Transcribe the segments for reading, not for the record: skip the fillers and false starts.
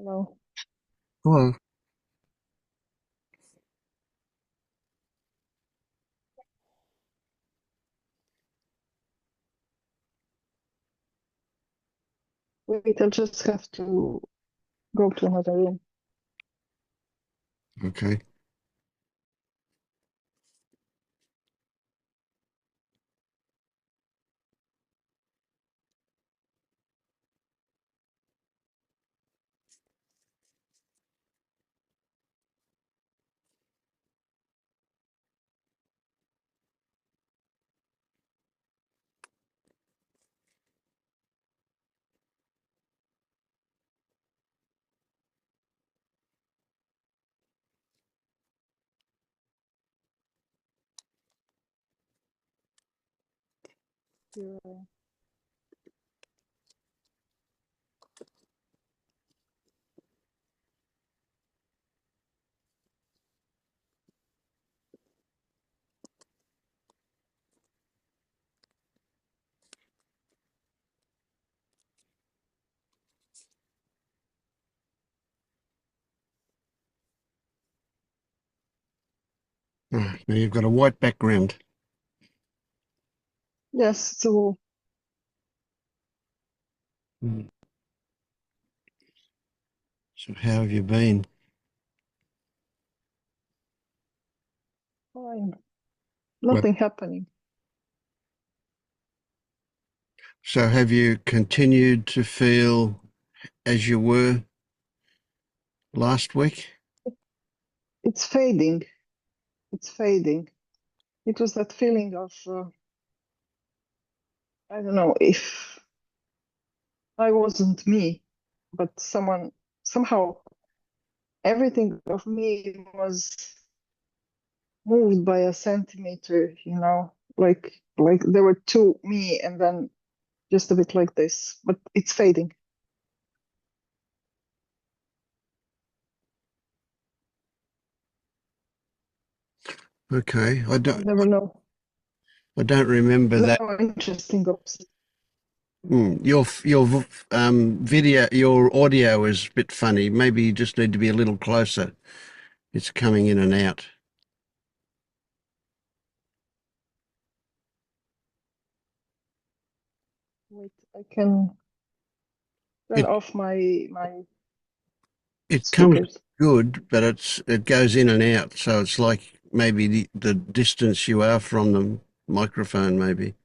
Hello. Well, Wait, I'll just have to go to another room. okay. You're, Now you've got a white background. yes, so Mm. So how have you been? fine. Well, Nothing happening. so have you continued to feel as you were last week? It's fading. It's fading. It was that feeling of, I don't know if I wasn't me, but somehow, everything of me was moved by a centimeter, like there were two me and then just a bit like this, but it's fading. Okay, You never know. I don't remember No that. interesting opposite. Your video, your audio is a bit funny. Maybe you just need to be a little closer. It's coming in and out. Wait, I can turn It off my it comes speakers. good, but it goes in and out. So it's like maybe the distance you are from the microphone, maybe.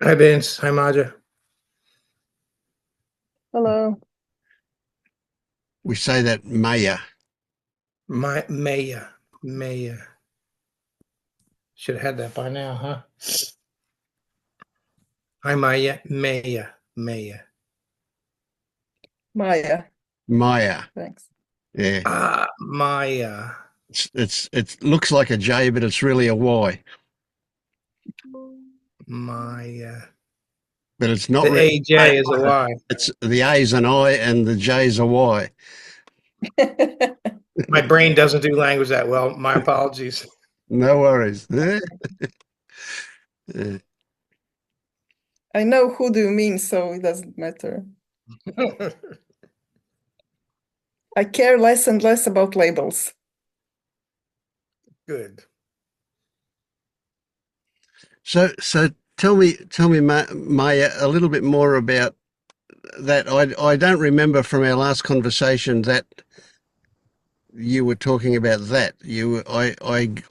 Hi, Vince. Hi, Maja. Hello. We say that Maya. Maya. Maya. Should have had that by now, huh? Hi, Maya. Maya. Maya. Maja. Maya. Thanks. Yeah. Ah, Maya. It looks like a J, but it's really a Y. Maya. But it's not The really AJ is a Y. it's the A's an I and the J's a Y. My brain doesn't do language that well. My apologies. No worries. Yeah. I know who do you mean, so it doesn't matter. I care less and less about labels. Good. So tell me, Maya, a little bit more about that. I don't remember from our last conversation that you were talking about that.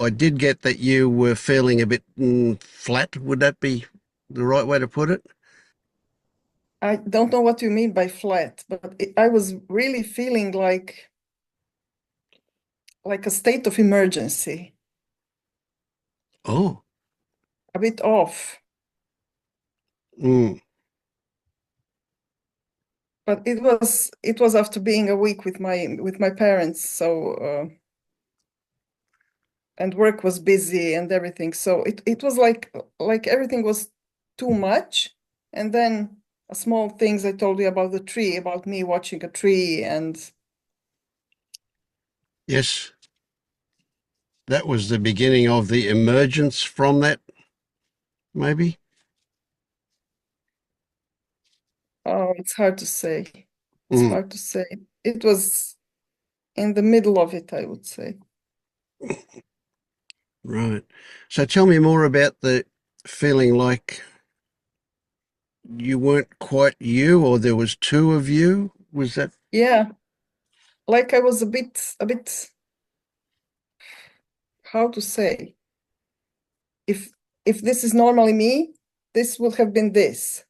I did get that you were feeling a bit flat. Would that be the right way to put it? I don't know what you mean by flat, but I was really feeling like a state of emergency, Oh, a bit off. mm, But it was after being a week with my parents, so and work was busy and everything. So it was like everything was too much. And then a small things I told you about the tree, about me watching a tree and yes. that was the beginning of the emergence from that, maybe? Oh, it's hard to say. It's Mm, hard to say. It was in the middle of it, I would say. right. So tell me more about the feeling like you weren't quite you, or there was two of you. Was that? Yeah, like I was a bit, how to say? If if this is normally me, this would have been this.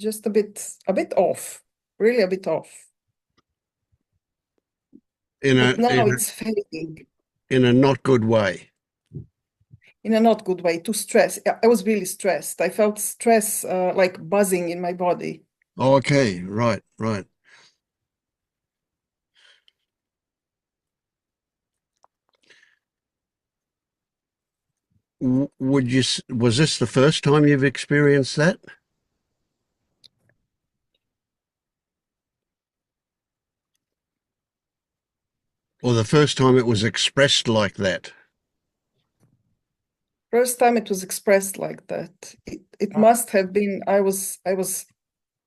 Just a bit off, really a bit off. in a But now in a, it's fading in a not good way? in a not good way, too stressed. I was really stressed. I felt stress like buzzing in my body. Okay, right, right. Would you? Was this the first time you've experienced that, or the first time it was expressed like that? First time it was expressed like that. It must have been, I was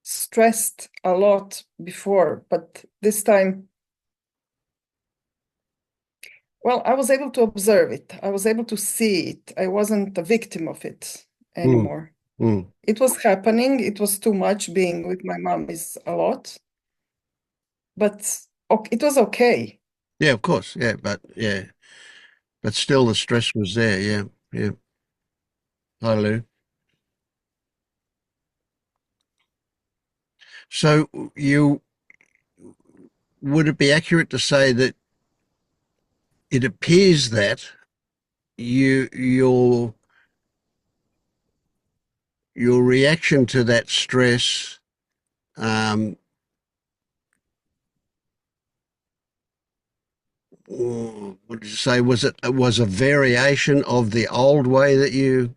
stressed a lot before, but this time, well, I was able to observe it. I was able to see it. I wasn't a victim of it Mm, anymore. mm. It was happening. It was too much. Being with my mom is a lot, but it was okay. Yeah, of course. Yeah, but still the stress was there. Yeah, yeah. Hi, Lou. So you would it be accurate to say that it appears that you your reaction to that stress, um, what did you say? Was a variation of the old way that you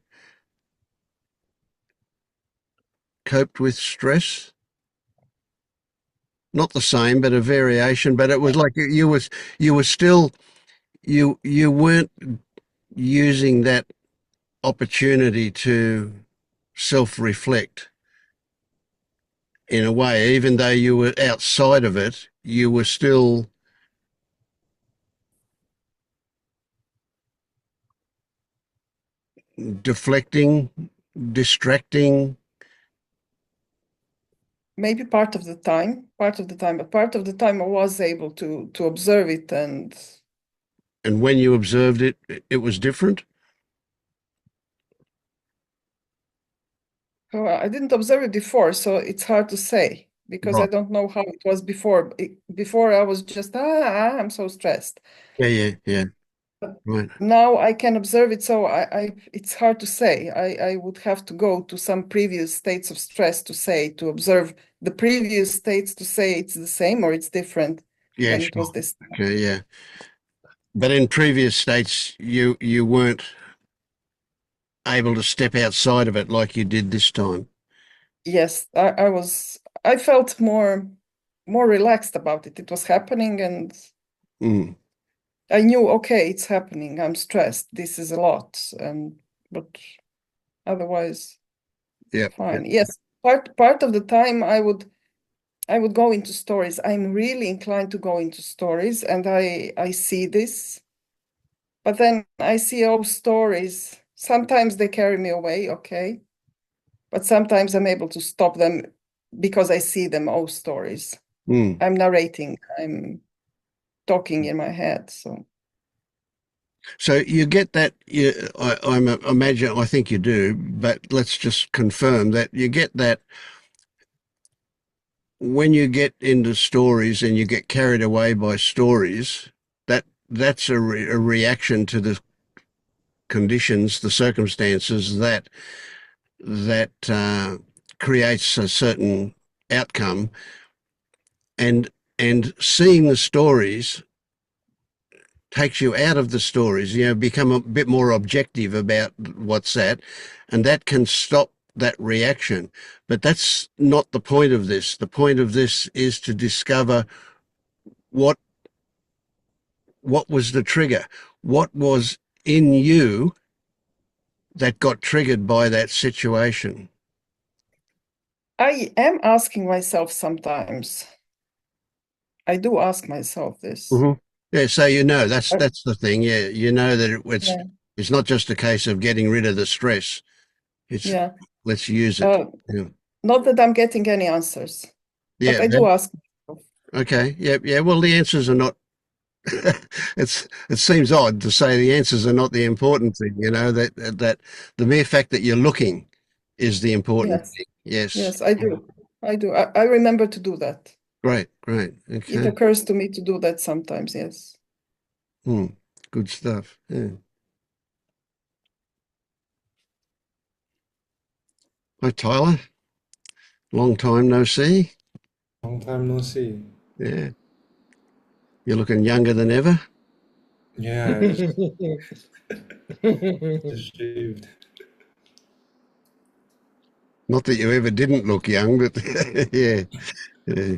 coped with stress? Not the same, but a variation. But it was like you were still you weren't using that opportunity to self-reflect in a way, even though you were outside of it, you were still deflecting, distracting. Maybe but part of the time I was able to observe it, and And when you observed it, it was different. I didn't observe it before, so it's hard to say because I Right. don't know how it was before. Before I was just I'm so stressed. Yeah. Right. Now I can observe it, so I it's hard to say. I would have to go to some previous states of stress to observe the previous states to say it's the same or it's different Yeah, than it sure. was this time. Okay, yeah. But in previous states, you weren't able to step outside of it like you did this time. Yes, I felt more relaxed about it. It was happening and Mm, I knew, okay, it's happening. I'm stressed. This is a lot. And but otherwise, yeah. fine. Yes, part of the time I would go into stories. I'm really inclined to go into stories, and I see this, but then I see all stories. Sometimes they carry me away, okay, but sometimes I'm able to stop them because I see them all stories. Mm. I'm narrating. I'm talking in my head. So So you get that. Imagine. I think you do, but let's just confirm that you get that when you get into stories and you get carried away by stories. That's a reaction to the conditions, the circumstances that creates a certain outcome, and seeing the stories takes you out of the stories. Become a bit more objective about what's that, and that can stop that reaction. But that's not the point of this. The point of this is to discover what what was the trigger. what was in you that got triggered by that situation? I am asking myself sometimes. I do ask myself this. Mm-hmm. Yeah, so Uh, that's the thing. Yeah, yeah, it's not just a case of getting rid of the stress. It's yeah. let's use it. Yeah, Not that I'm getting any answers, but yeah. I do ask myself. Okay. Yeah, yeah. Well, the answers are not. It seems odd to say the answers are not the important thing. That the mere fact that you're looking is the important Yes, thing. Yes. yes, I do. I do. I remember to do that. Great. Great. It Okay. occurs to me to do that sometimes, yes. Hmm. Good stuff. Yeah. Hi, Tyler. Long time no see. Long time no see. Yeah. You're looking younger than ever. Yeah, I just shaved. Not that you ever didn't look young, but yeah. Yeah.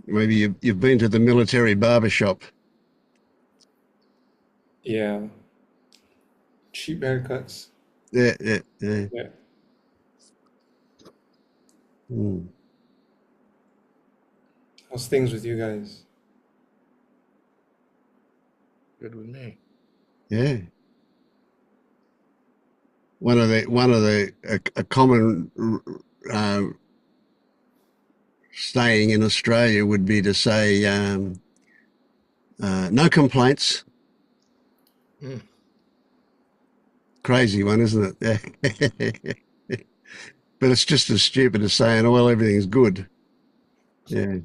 Maybe you've been to the military barber shop. Yeah. Cheap haircuts. Yeah, yeah, yeah. Yeah. Mm. How's things with you guys? Good with me. Yeah. One of the a common uh, saying in Australia would be to say no complaints. Mm. Crazy one, isn't it? But it's just as stupid as saying, "Oh, well, everything's good." Yeah,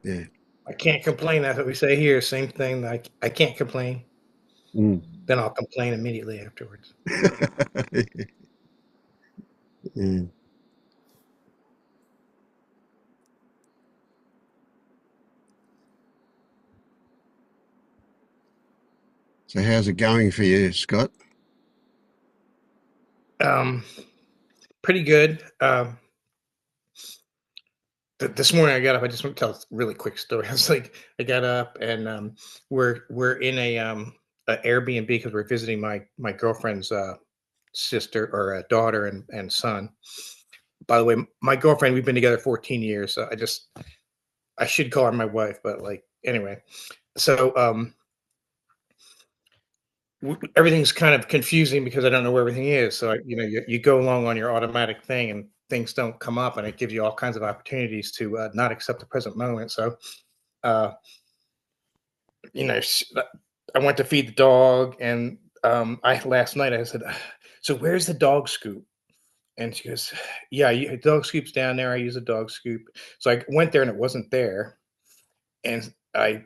yeah. I can't complain. That's what we say here. Same thing. I can't complain. Mm. Then I'll complain immediately afterwards. Yeah. So how's it going for you, Scott? Um, Pretty good. This morning I got up. I just want to tell a really quick story. I was like, I got up and we're in a Airbnb because we're visiting my girlfriend's sister or daughter and son. By the way, my girlfriend, we've been together 14 years. So I should call her my wife, but like anyway. So everything's kind of confusing because I don't know where everything is. So you go along on your automatic thing and things don't come up, and it gives you all kinds of opportunities to not accept the present moment. So uh, you know, I went to feed the dog, and I last night I said, "So where's the dog scoop?" And she goes, "Yeah, dog scoop's down there. I use a dog scoop." So I went there, and it wasn't there, and I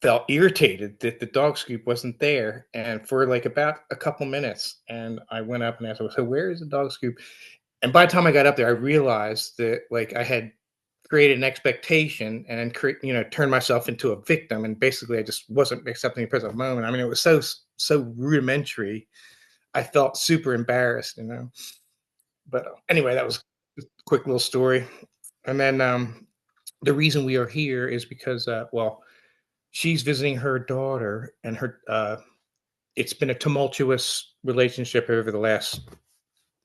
felt irritated that the dog scoop wasn't there, and for like about a couple minutes, and I went up and asked her, "So where is the dog scoop?" And by the time I got up there, I realized that like I had created an expectation and then turned myself into a victim, and basically I just wasn't accepting the present moment. I mean, it was so rudimentary. I felt super embarrassed. But anyway, that was a quick little story. And then the reason we are here is because well, she's visiting her daughter, and her it's been a tumultuous relationship over the last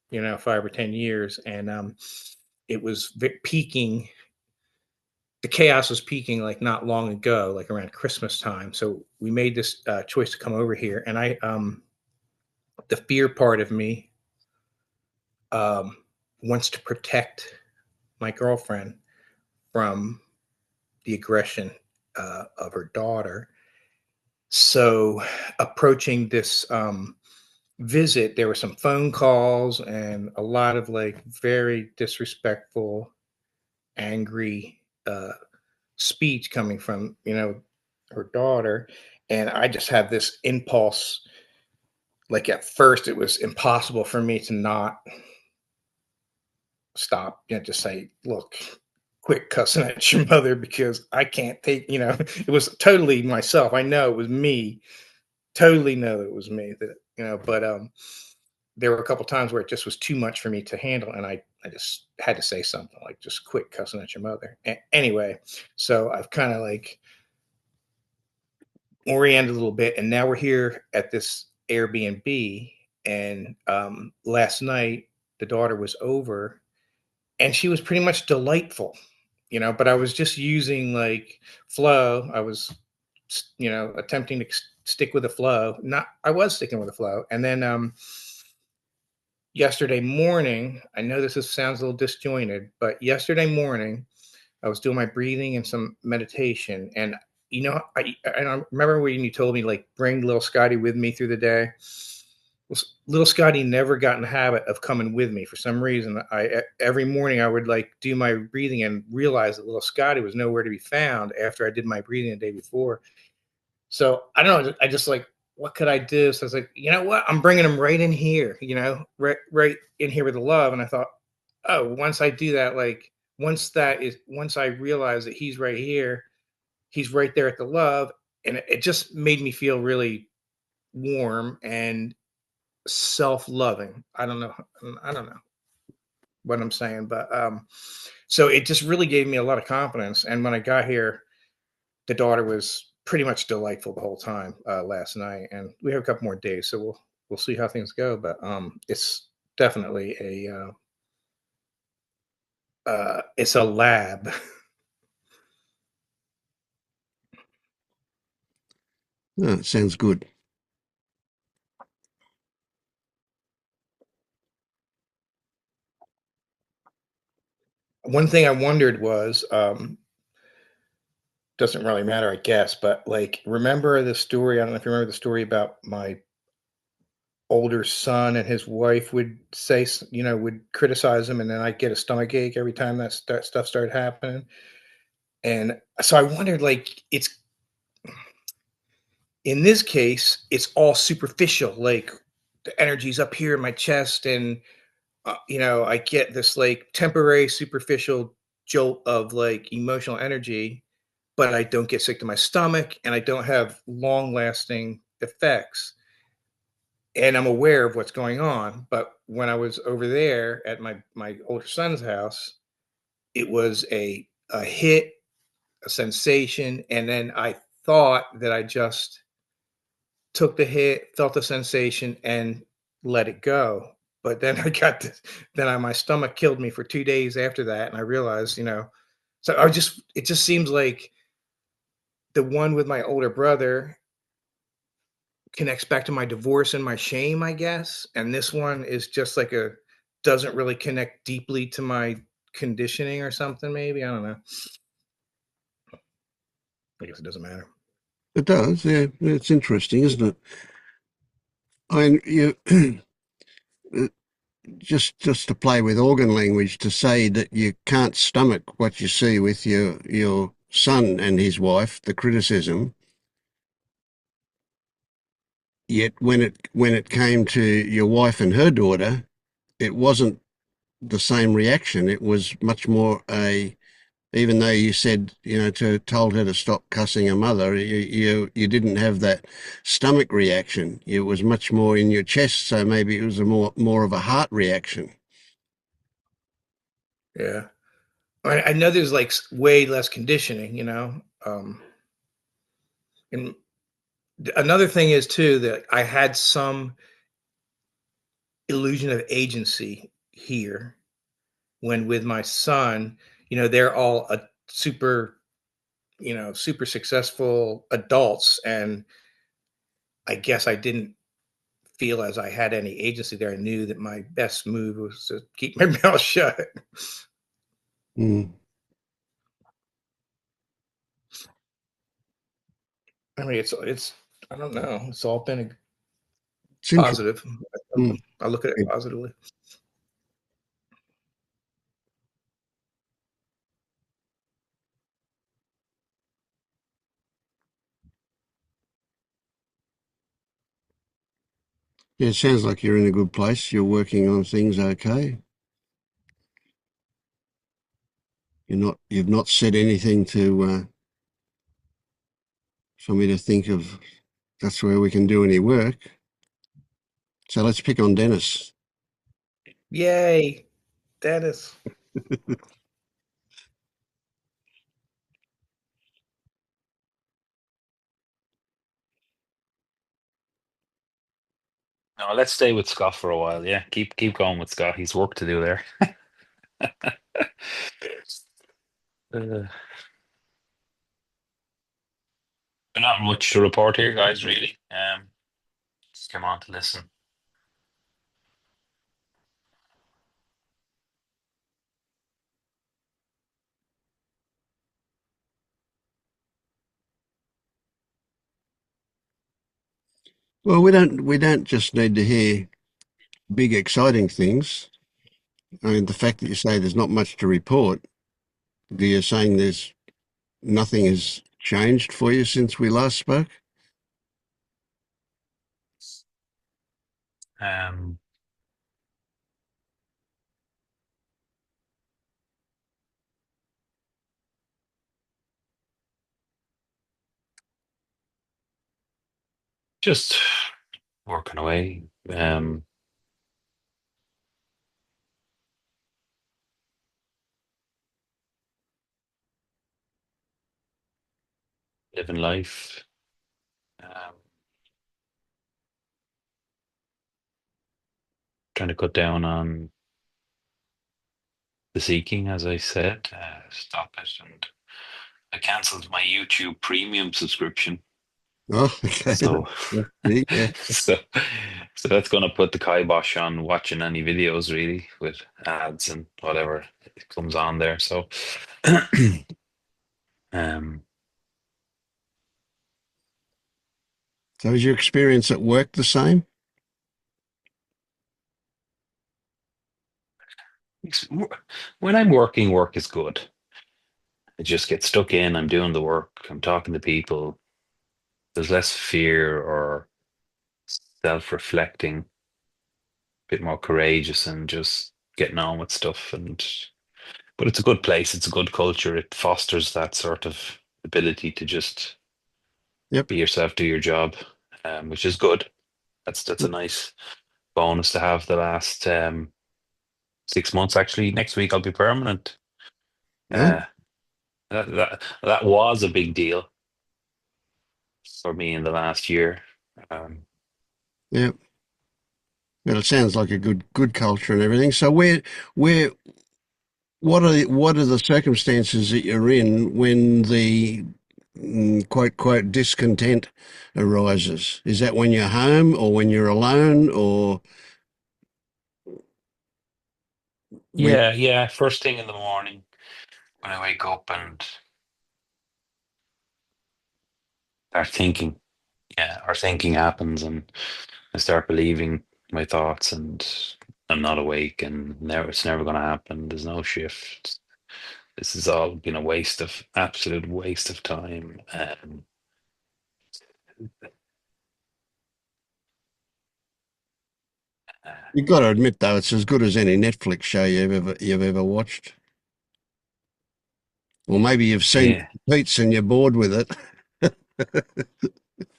5 or 10 years, and it was peaking. The chaos was peaking like not long ago, like around Christmas time. So we made this choice to come over here, and I the fear part of me um, wants to protect my girlfriend from the aggression of her daughter. So approaching this visit, there were some phone calls and a lot of like very disrespectful, angry speech coming from her daughter. And I just had this impulse. Like at first, it was impossible for me to not stop. Just say, "Look, quit cussing at your mother," because I can't take. It was totally myself. I know it was me. Totally know it was me. But there were a couple times where it just was too much for me to handle, and I just had to say something like, "Just quit cussing at your mother." Anyway, so I've kind of like oriented a little bit, and now we're here at this Airbnb. And last night the daughter was over, and she was pretty much delightful, but I was just using like flow. I was, attempting to stick with the flow. Not, I was sticking with the flow. And then yesterday morning, I know sounds a little disjointed, but yesterday morning, I was doing my breathing and some meditation. And, I remember when you told me, like, bring little Scotty with me through the day. Well, little Scotty never got in the habit of coming with me for some reason. Every morning I would like do my breathing and realize that little Scotty was nowhere to be found after I did my breathing the day before. So I don't know. I just like, what could I do? So I was like, you know what? I'm bringing him right in here, right in here with the love. And I thought, oh, once I do that, like once I realize that he's right here, he's right there at the love. And it just made me feel really warm and self-loving. I don't know what I'm saying, but so it just really gave me a lot of confidence. And when I got here, the daughter was pretty much delightful the whole time last night, and we have a couple more days, so we'll see how things go. But it's definitely it's a lab. Oh, sounds good. One thing I wondered was, doesn't really matter, I guess, but like, remember the story? I don't know if you remember the story about my older son and his wife would say, would criticize him, and then I'd get a stomach ache every time that stuff started happening. And so I wondered, like, it's in this case, it's all superficial. Like the energy's up here in my chest, and I get this like temporary superficial jolt of like emotional energy, but I don't get sick to my stomach, and I don't have long lasting effects. And I'm aware of what's going on. But when I was over there at my older son's house, it was a hit, a sensation, and then I thought that I just took the hit, felt the sensation, and let it go. But then my stomach killed me for 2 days after that, and I realized, so it just seems like the one with my older brother connects back to my divorce and my shame, I guess. And this one is just like doesn't really connect deeply to my conditioning or something, maybe. I don't know. I guess it doesn't matter. It does, yeah. It's interesting, isn't it? I mean, you just to play with organ language, to say that you can't stomach what you see with your son and his wife, the criticism. Yet when it came to your wife and her daughter, it wasn't the same reaction. It was much more even though you said, told her to stop cussing her mother, you didn't have that stomach reaction. It was much more in your chest, so maybe it was a more of a heart reaction. Yeah. I know there's like way less conditioning, and another thing is too that I had some illusion of agency here when with my son, they're all a super successful adults, and I guess I didn't feel as I had any agency there. I knew that my best move was to keep my mouth shut. Mm. I mean, it's I don't know. It's all been It's positive. Mm. I look at it positively. Yeah, it sounds like you're in a good place. You're working on things okay. You've not said anything for me to think of that's where we can do any work. So let's pick on Denis. Yay, Dennis. No, let's stay with Scott for a while. Yeah, keep going with Scott. He's work to do there. Uh, but not much to report here, guys. Really. Just come on to listen. Well, we don't just need to hear big exciting things. I mean, the fact that you say there's not much to report, you're saying there's nothing has changed for you since we last spoke? Um, just working away. Living life. Um, Trying to cut down on the seeking, as I said. Stop it, and I cancelled my YouTube Premium subscription. Oh, okay. So, Yeah. so, so that's going to put the kibosh on watching any videos really with ads and whatever comes on there. So, um, So is your experience at work the same? when I'm working, work is good. I just get stuck in. I'm doing the work. I'm talking to people. There's less fear or self-reflecting, a bit more courageous, and just getting on with stuff. But it's a good place. It's a good culture. It fosters that sort of ability to just Yep. be yourself, do your job, which is good. That's a nice bonus to have the last 6 months. Actually, next week I'll be permanent. Oh, Uh, that was a big deal for me in the last year. Um, yeah. Well, it sounds like a good culture and everything. So where what are the circumstances that you're in when the quote discontent arises? Is that when you're home or when you're alone or when? yeah. First thing in the morning when I wake up and start thinking, our thinking happens, and I start believing my thoughts, and I'm not awake, and never it's never going to happen. There's no shift. This has all been a absolute waste of time. Uh, You've got to admit though, it's as good as any Netflix show you've ever watched. Or maybe you've seen yeah, repeats and you're bored with it.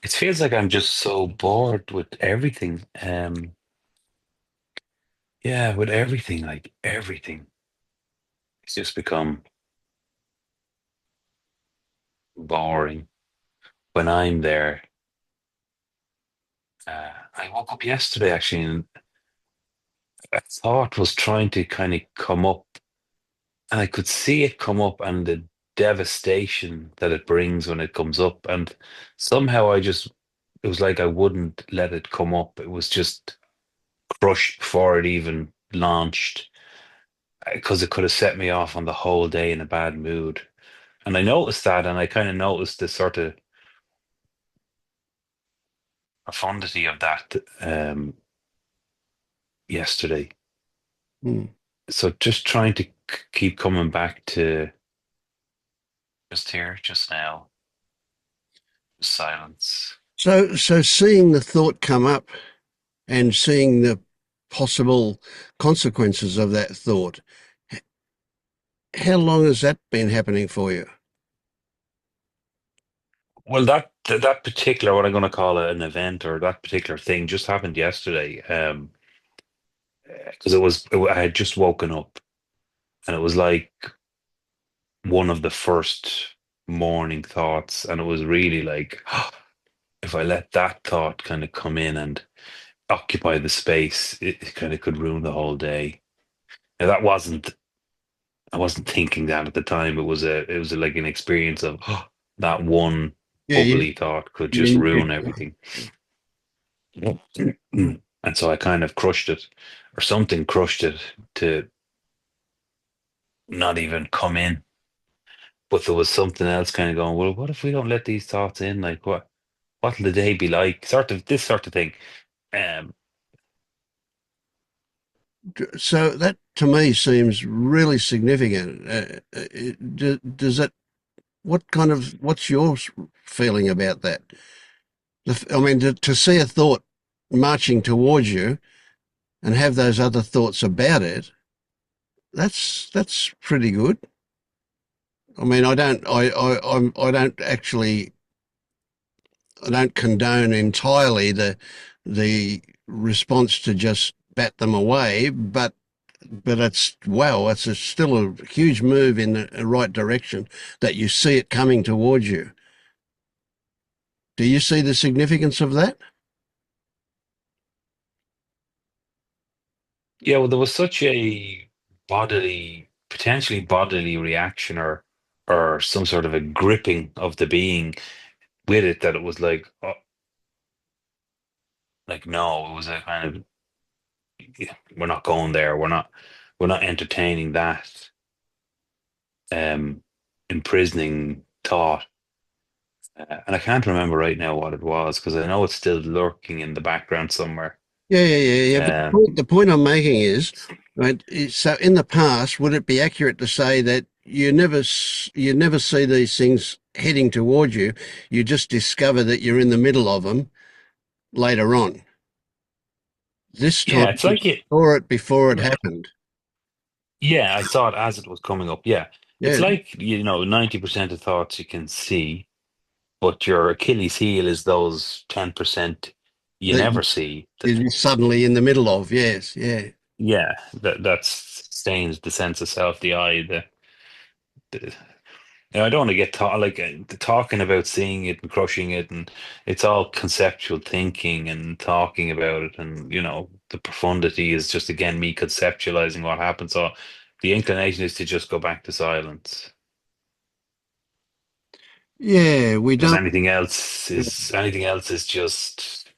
it feels like I'm just so bored with everything. Yeah, with everything, like everything, it's just become boring. When I'm there, I woke up yesterday actually, and a thought was trying to kind of come up, and I could see it come up, and the devastation that it brings when it comes up. And somehow it was like I wouldn't let it come up. It was just crushed before it even launched, because it could have set me off on the whole day in a bad mood. And I noticed that, and I kind of noticed the sort of profundity of that yesterday. Hmm. So just trying to keep coming back to just here, just now, silence. So seeing the thought come up and seeing the possible consequences of that thought, how long has that been happening for you? Well, that particular, what I'm going to call it, an event, or that particular thing, just happened yesterday. Because I had just woken up, and it was like one of the first morning thoughts, and it was really like, if I let that thought kind of come in and occupy the space, it kind of could ruin the whole day. Now that wasn't I wasn't thinking that at the time. It was like an experience of that one Yeah, bubbly thought could just ruin everything. And so I kind of crushed it, or something crushed it to not even come in. But there was something else kind of going, well, what if we don't let these thoughts in? Like what'll the day be like? Sort of this sort of thing. Um, so that to me seems really significant. Does it? What's your feeling about that? I mean, to see a thought marching towards you and have those other thoughts about it, that's pretty good. I mean, I don't actually, I don't condone entirely the response to just bat them away, but it's wow, still a huge move in the right direction that you see it coming towards you. Do you see the significance of that? yeah, well, there was such a potentially bodily reaction, or some sort of a gripping of the being with it, that it was like no, it was a kind of, yeah, we're not going there. We're not entertaining that imprisoning thought. And I can't remember right now what it was, because I know it's still lurking in the background somewhere. Yeah. But Um, the point I'm making is, right, so in the past, would it be accurate to say that you never see these things heading towards you? You just discover that you're in the middle of them later on. This yeah, time it's you like it. saw it before it happened. Yeah, I saw it as it was coming up. Yeah, it's Yeah, like, 90% of thoughts you can see, but your Achilles heel is those 10% you that never see. you're suddenly in the middle of. Yes, yeah. Yeah, that stains the sense of self, the eye, the I don't want to get talking about seeing it and crushing it, and it's all conceptual thinking and talking about it, and the profundity is just again me conceptualizing what happened. So the inclination is to just go back to silence, Yeah, we because don't. anything else is just,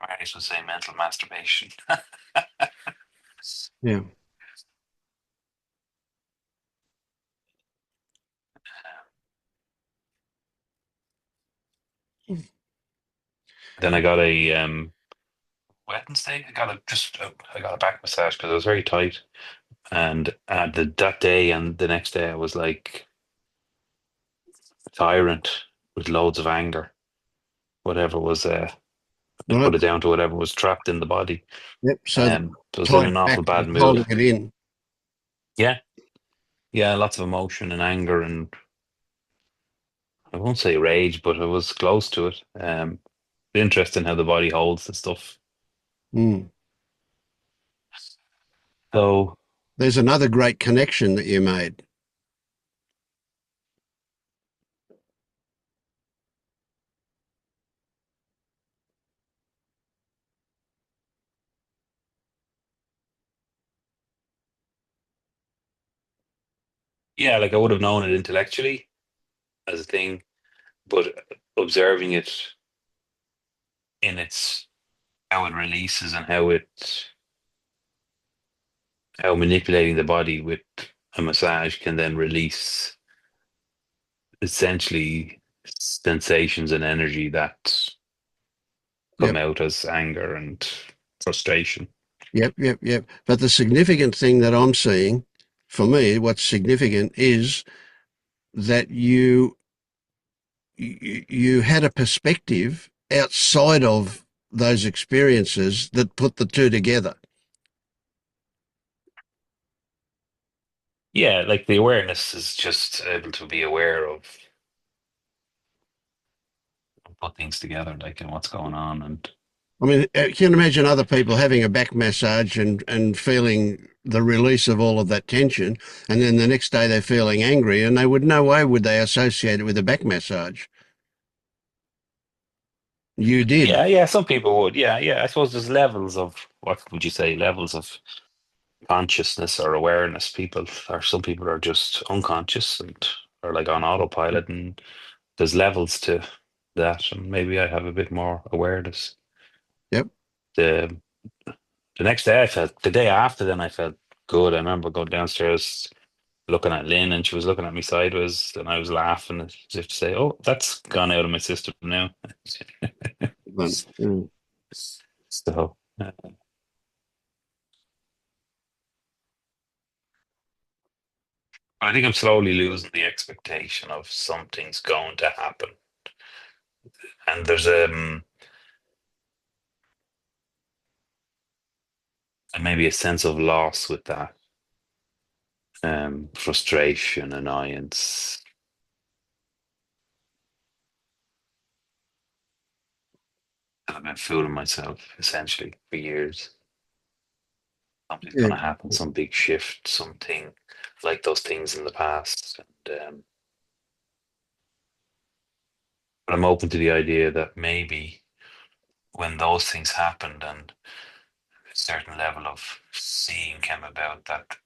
I would say, mental masturbation. Yeah. Then I got a Wednesday. I got a back massage because I was very tight, and that day and the next day I was like tyrant with loads of anger. Whatever was, I Right. put it down to whatever was trapped in the body. Yep. So So I was in tied an back, awful bad holding mood. it in. Yeah, yeah, lots of emotion and anger, and I won't say rage, but it was close to it. Interesting how the body holds the stuff. Mm. So There's another great connection that you made. yeah, like I would have known it intellectually as a thing, but observing it in its how it releases, and how manipulating the body with a massage can then release essentially sensations and energy that come Yep. out as anger and frustration. Yep. But the significant thing that I'm seeing, for me, what's significant is that you had a perspective outside of those experiences that put the two together. Yeah, like the awareness is just able to be aware of, put things together, like, and what's going on. And I mean, you can imagine other people having a back massage and feeling the release of all of that tension, and then the next day they're feeling angry, and they would no way would they associate it with a back massage. You did. Yeah. Some people would. Yeah. I suppose there's levels of, what would you say, levels of consciousness or awareness. Some people are just unconscious and are like on autopilot, and there's levels to that. And maybe I have a bit more awareness. Yep. The the next day the day after, then I felt good. I remember going downstairs looking at Lynn, and she was looking at me sideways, and I was laughing as if to say, "Oh, that's gone out of my system now." Mm. So, I think I'm slowly losing the expectation of something's going to happen, and there's maybe a sense of loss with that, frustration, annoyance. I've been fooling myself essentially for years. Something's Yeah. going to happen, some big shift, something like those things in the past, and but I'm open to the idea that maybe when those things happened and a certain level of seeing came about, that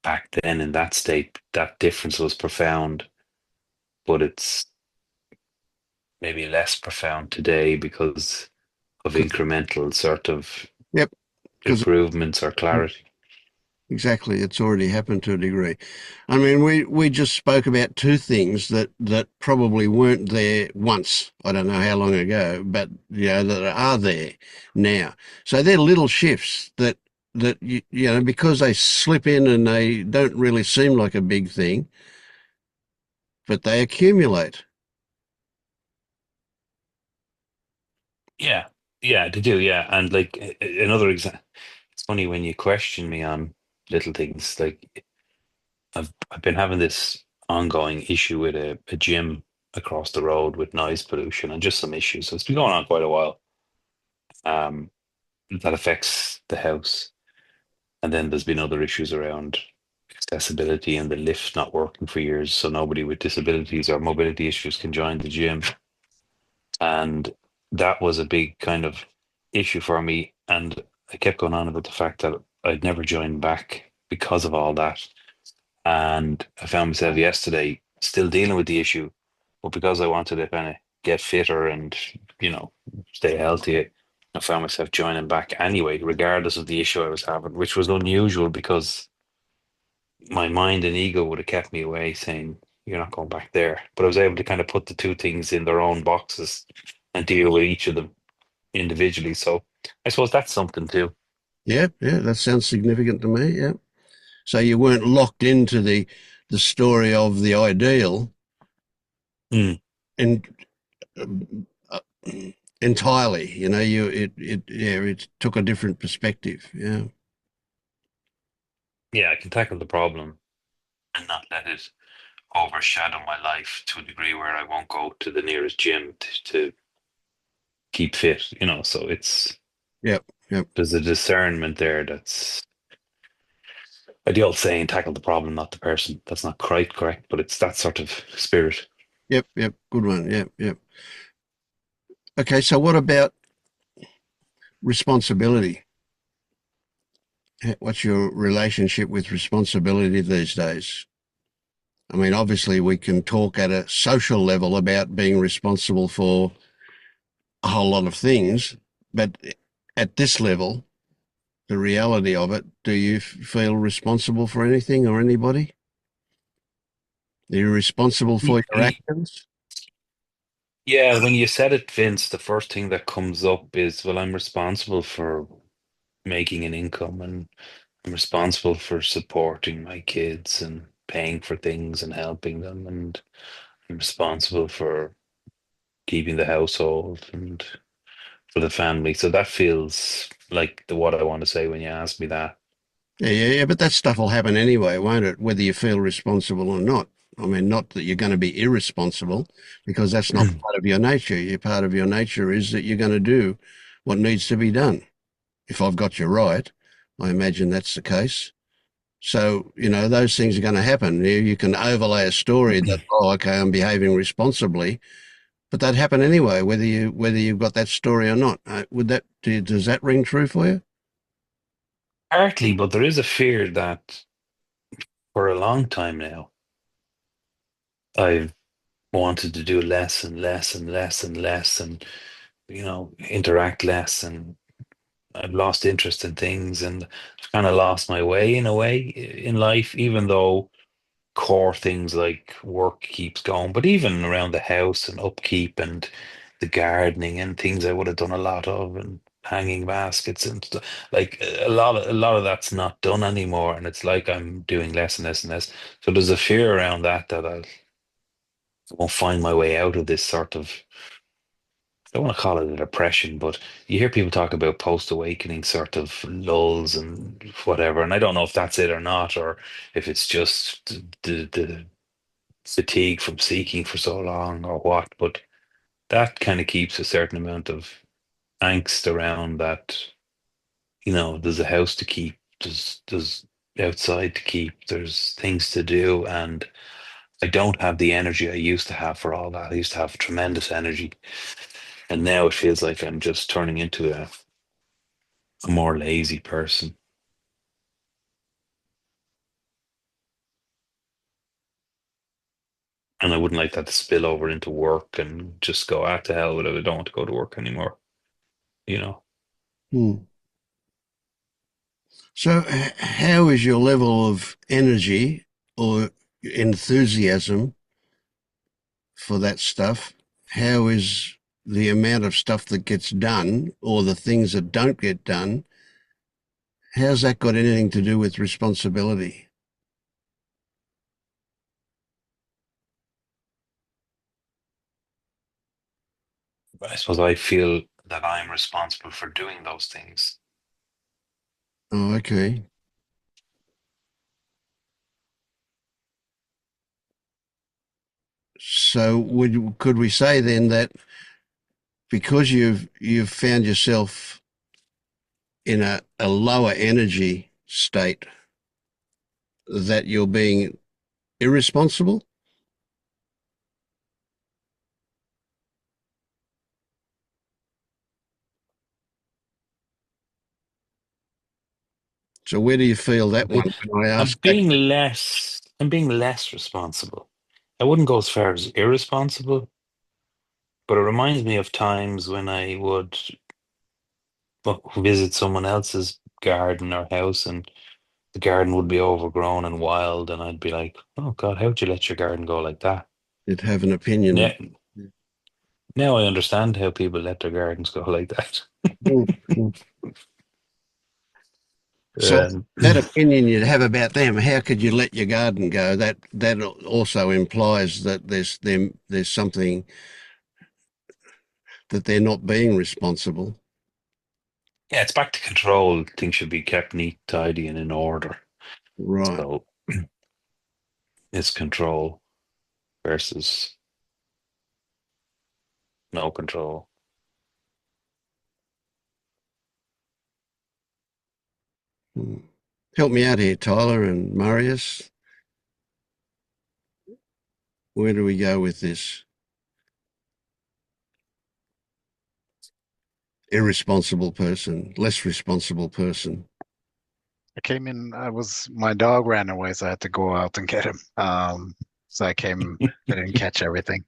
back then in that state, that difference was profound, but it's maybe less profound today because of incremental sort of Yep. Because improvements or clarity. exactly, it's already happened to a degree. I mean, we just spoke about two things that probably weren't there once. I don't know how long ago, but that are there now. So they're little shifts that because they slip in and they don't really seem like a big thing, but they accumulate. Yeah, to do, yeah. And like another example, it's funny when you question me on little things. Like I've been having this ongoing issue with a gym across the road with noise pollution and just some issues. So it's been going on quite a while. Um, that affects the house. And then there's been other issues around accessibility and the lift not working for years, so nobody with disabilities or mobility issues can join the gym. And that was a big kind of issue for me. And I kept going on about the fact that I'd never joined back because of all that. And I found myself yesterday still dealing with the issue, but because I wanted to kind of get fitter and, stay healthy, I found myself joining back anyway, regardless of the issue I was having, which was unusual because my mind and ego would have kept me away saying, you're not going back there. But I was able to kind of put the two things in their own boxes and deal with each of them individually. So I suppose that's something too. Yeah, that sounds significant to me. Yeah. So you weren't locked into the story of the ideal Mm. and uh, entirely. It took a different perspective. Yeah. Yeah, I can tackle the problem and not let it overshadow my life to a degree where I won't go to the nearest gym to keep fit, So Yep. Yep. there's a discernment there that's the old saying, tackle the problem, not the person. That's not quite correct, but it's that sort of spirit. Yep. Yep. Good one. Yep. Yep. Okay. So what about responsibility? What's your relationship with responsibility these days? I mean, obviously, we can talk at a social level about being responsible for a whole lot of things, but at this level, the reality of it, do you feel responsible for anything or anybody? Are you responsible for your actions? Yeah, when you said it, Vince, the first thing that comes up is, well, I'm responsible for making an income and I'm responsible for supporting my kids and paying for things and helping them, and I'm responsible for keeping the household and for the family. So that feels like what I want to say when you ask me that. Yeah, but that stuff will happen anyway, won't it? Whether you feel responsible or not. I mean, not that you're going to be irresponsible, because that's not part of your nature. Your part of your nature is that you're going to do what needs to be done. If I've got you right, I imagine that's the case. So, those things are going to happen. You can overlay a story that, oh, okay, I'm behaving responsibly, But that happen anyway, whether you've got that story or not. Does that ring true for you? Partly, but there is a fear that for a long time now, I've wanted to do less and less and less and less and, interact less. And I've lost interest in things and I've kind of lost my way in a way in life, even though core things like work keeps going, but even around the house and upkeep and the gardening and things I would have done a lot of and hanging baskets and stuff. Like a lot of that's not done anymore, and it's like I'm doing less and less and less. So there's a fear around that I won't find my way out of this sort of. I don't want to call it a depression, but you hear people talk about post-awakening sort of lulls and whatever, and I don't know if that's it or not, or if it's just the fatigue from seeking for so long or what, but that kind of keeps a certain amount of angst around that, there's a house to keep, there's outside to keep, there's things to do, and I don't have the energy I used to have for all that. I used to have tremendous energy, and now it feels like I'm just turning into a more lazy person. And I wouldn't like that to spill over into work and just go, to hell with it. I don't want to go to work anymore, you know. Hmm. So, how is your level of energy or enthusiasm for that stuff? How is the amount of stuff that gets done or the things that don't get done? How's that got anything to do with responsibility? I suppose I feel that I'm responsible for doing those things. Oh, okay. So could we say then that because you've found yourself in a lower energy state that you're being irresponsible? So where do you feel that one when I I'm ask that? being less. I'm being less responsible. I wouldn't go as far as irresponsible, but it reminds me of times when I would visit someone else's garden or house, and the garden would be overgrown and wild, and I'd be like, "Oh God, how'd you let your garden go like that?" You'd have an opinion. Now, now I understand how people let their gardens go like that. Mm, mm. So Um, that opinion you'd have about them, how could you let your garden go? That also implies that there's something that they're not being responsible. yeah, it's back to control. Things should be kept neat, tidy, and in order. Right. So it's control versus no control. Mm. Help me out here, Tyler and Marius. Where do we go with this? Irresponsible person, less responsible person. I came in, my dog ran away, so I had to go out and get him. So I didn't catch everything.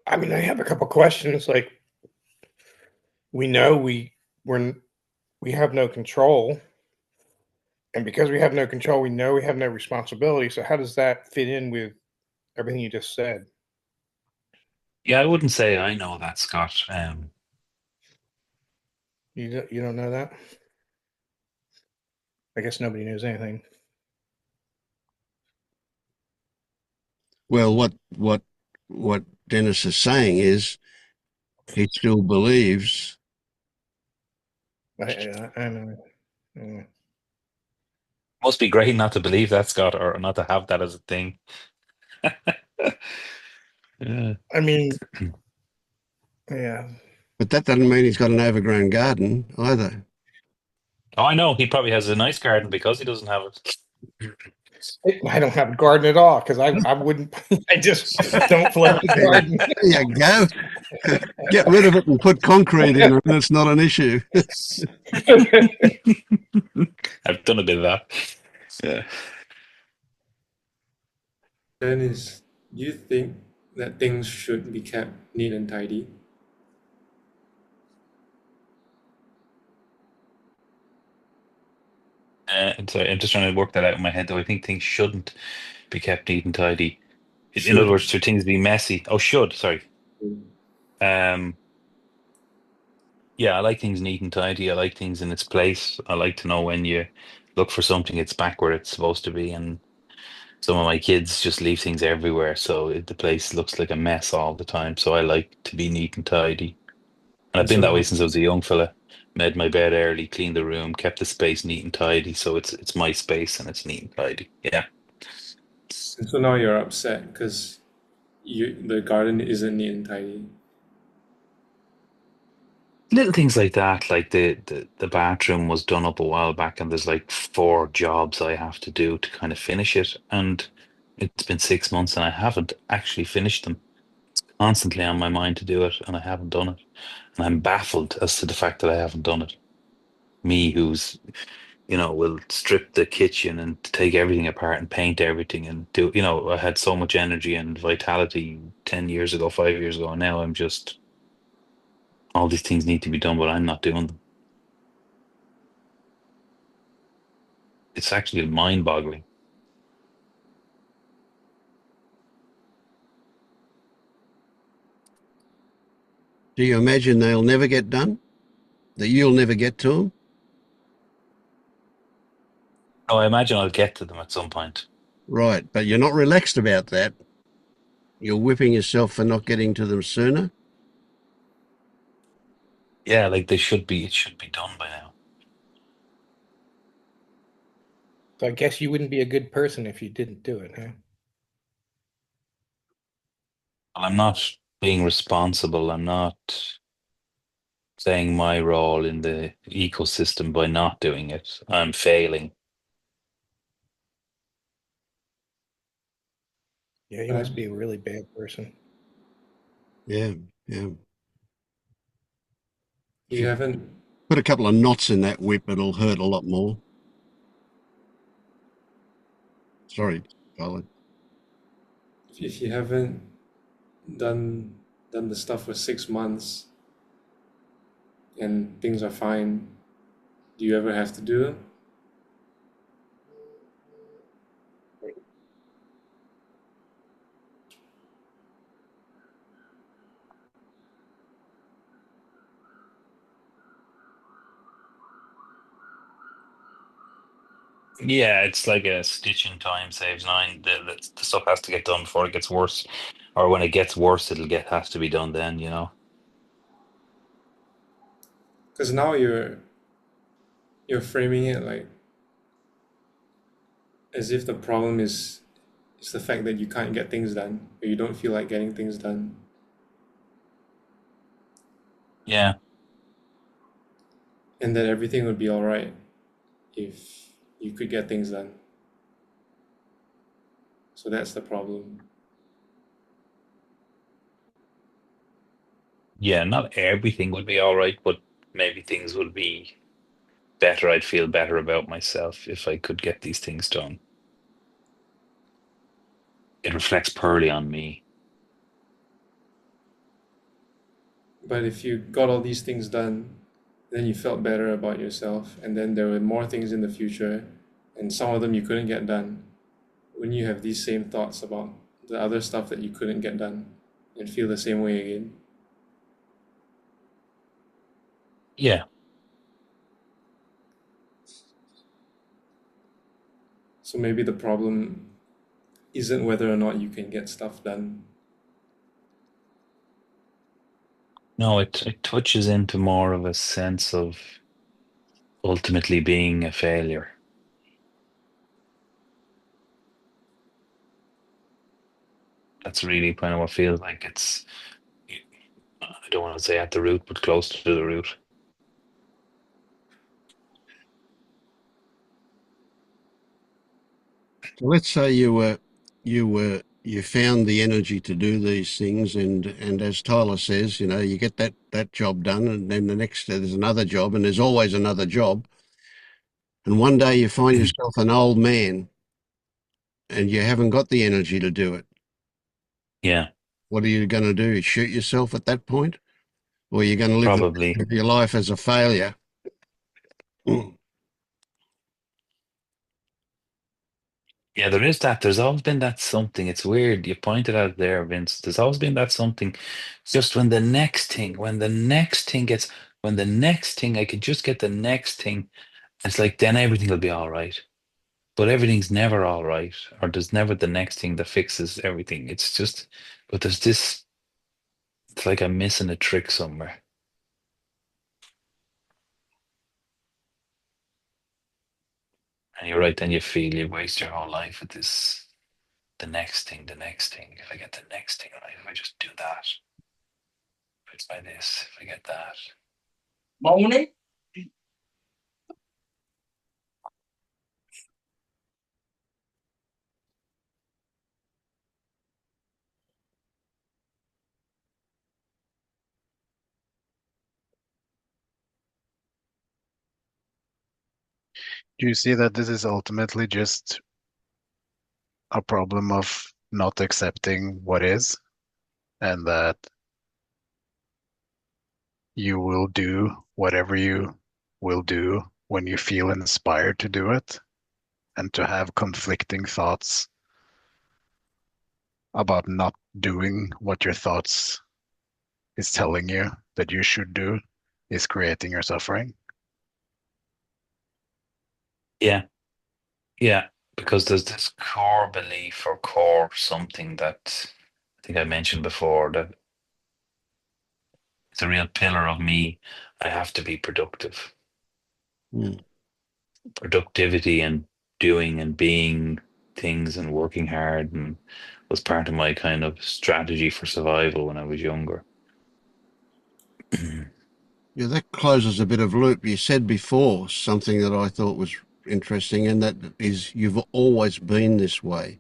I mean, I have a couple questions. Like, we know we have no control, and because we have no control, we know we have no responsibility. So how does that fit in with everything you just said? Yeah, I wouldn't say I know that, Scott. You don't know that? I guess nobody knows anything. Well, what Dennis is saying is he still believes. I know. Mm. Must be great not to believe that, Scott, or not to have that as a thing. Yeah. I mean, yeah. But that doesn't mean he's got an overgrown garden either. Oh, I know. He probably has a nice garden because he doesn't have it. I don't have a garden at all because I wouldn't. I just don't flood the garden. There you go. Get rid of it and put concrete in it, and it's not an issue. I've done a bit of that. Yeah. Dennis, do you think that things should be kept neat and tidy? Sorry, I'm just trying to work that out in my head. Though I think things shouldn't be kept neat and tidy. In other Should. words, should things be messy? Oh, should. Sorry. Um, yeah, I like things neat and tidy. I like things in its place. I like to know when you look for something, it's back where it's supposed to be. And some of my kids just leave things everywhere, so the place looks like a mess all the time. So I like to be neat and tidy. And I've And been so that way now, since I was a young fella. Made my bed early, cleaned the room, kept the space neat and tidy. So it's my space and it's neat and tidy. Yeah. and so now you're upset because the garden isn't neat and tidy. Little things like that, like the bathroom was done up a while back, and there's like four jobs I have to do to kind of finish it. And it's been 6 months and I haven't actually finished them. Constantly on my mind to do it, and I haven't done it. And I'm baffled as to the fact that I haven't done it. Me, who's, will strip the kitchen and take everything apart and paint everything and do, I had so much energy and vitality 10 years ago, 5 years ago. And now I'm just, all these things need to be done, but I'm not doing them. It's actually mind boggling. Do you imagine they'll never get done? That you'll never get to them? Oh, I imagine I'll get to them at some point. Right, but you're not relaxed about that. You're whipping yourself for not getting to them sooner. Yeah, like it should be done by now. So I guess you wouldn't be a good person if you didn't do it, huh? Well, I'm not being responsible. I'm not playing my role in the ecosystem by not doing it. I'm failing. Yeah, you But must be a really bad person. Yeah, yeah. If you you haven't put a couple of knots in that whip, it'll hurt a lot more. Sorry, Colin. if you haven't done done the stuff for 6 months and things are fine, do you ever have to do them? Yeah, it's like a stitch in time saves nine. The stuff has to get done before it gets worse, or when it gets worse, has to be done then. Because now you're framing it like as if the problem is the fact that you can't get things done, or you don't feel like getting things done, Yeah. and that everything would be all right if you could get things done. So that's the problem. Yeah, not everything would be all right, but maybe things would be better. I'd feel better about myself if I could get these things done. It reflects poorly on me. But if you got all these things done, then you felt better about yourself, and then there were more things in the future, and some of them you couldn't get done. Wouldn't you have these same thoughts about the other stuff that you couldn't get done and feel the same way again? Yeah. So maybe the problem isn't whether or not you can get stuff done. No, it touches into more of a sense of ultimately being a failure. That's really kind of what feels like it's, I don't want to say at the root, but close to the root. So let's say you found the energy to do these things, and as Tyler says, you get that job done, and then the next there's another job, and there's always another job, and one day you find yourself an old man, and you haven't got the energy to do it. Yeah, What are you going to do? Shoot yourself at that point, or you're going to live the probably. rest of your life as a failure? Yeah, there is that. There's always been that something. It's weird. You pointed out there, Vince. There's always been that something. It's just when the next thing, I could just get the next thing. It's like then everything will be all right. But everything's never all right, or there's never the next thing that fixes everything. It's just, but there's this. It's like I'm missing a trick somewhere. And you're right. Then you feel you waste your whole life with this. The next thing, the next thing. If I get the next thing right, if I just do that, if I try this, if I get that. Morning. Do you see that this is ultimately just a problem of not accepting what is, and that you will do whatever you will do when you feel inspired to do it, and to have conflicting thoughts about not doing what your thoughts is telling you that you should do is creating your suffering? Yeah, yeah. Because there's this core belief or core something that I think I mentioned before that it's a real pillar of me. I have to be productive. Mm. Productivity and doing and being things and working hard and was part of my kind of strategy for survival when I was younger. Yeah, that closes a bit of loop. You said before something that I thought was interesting, and that is you've always been this way,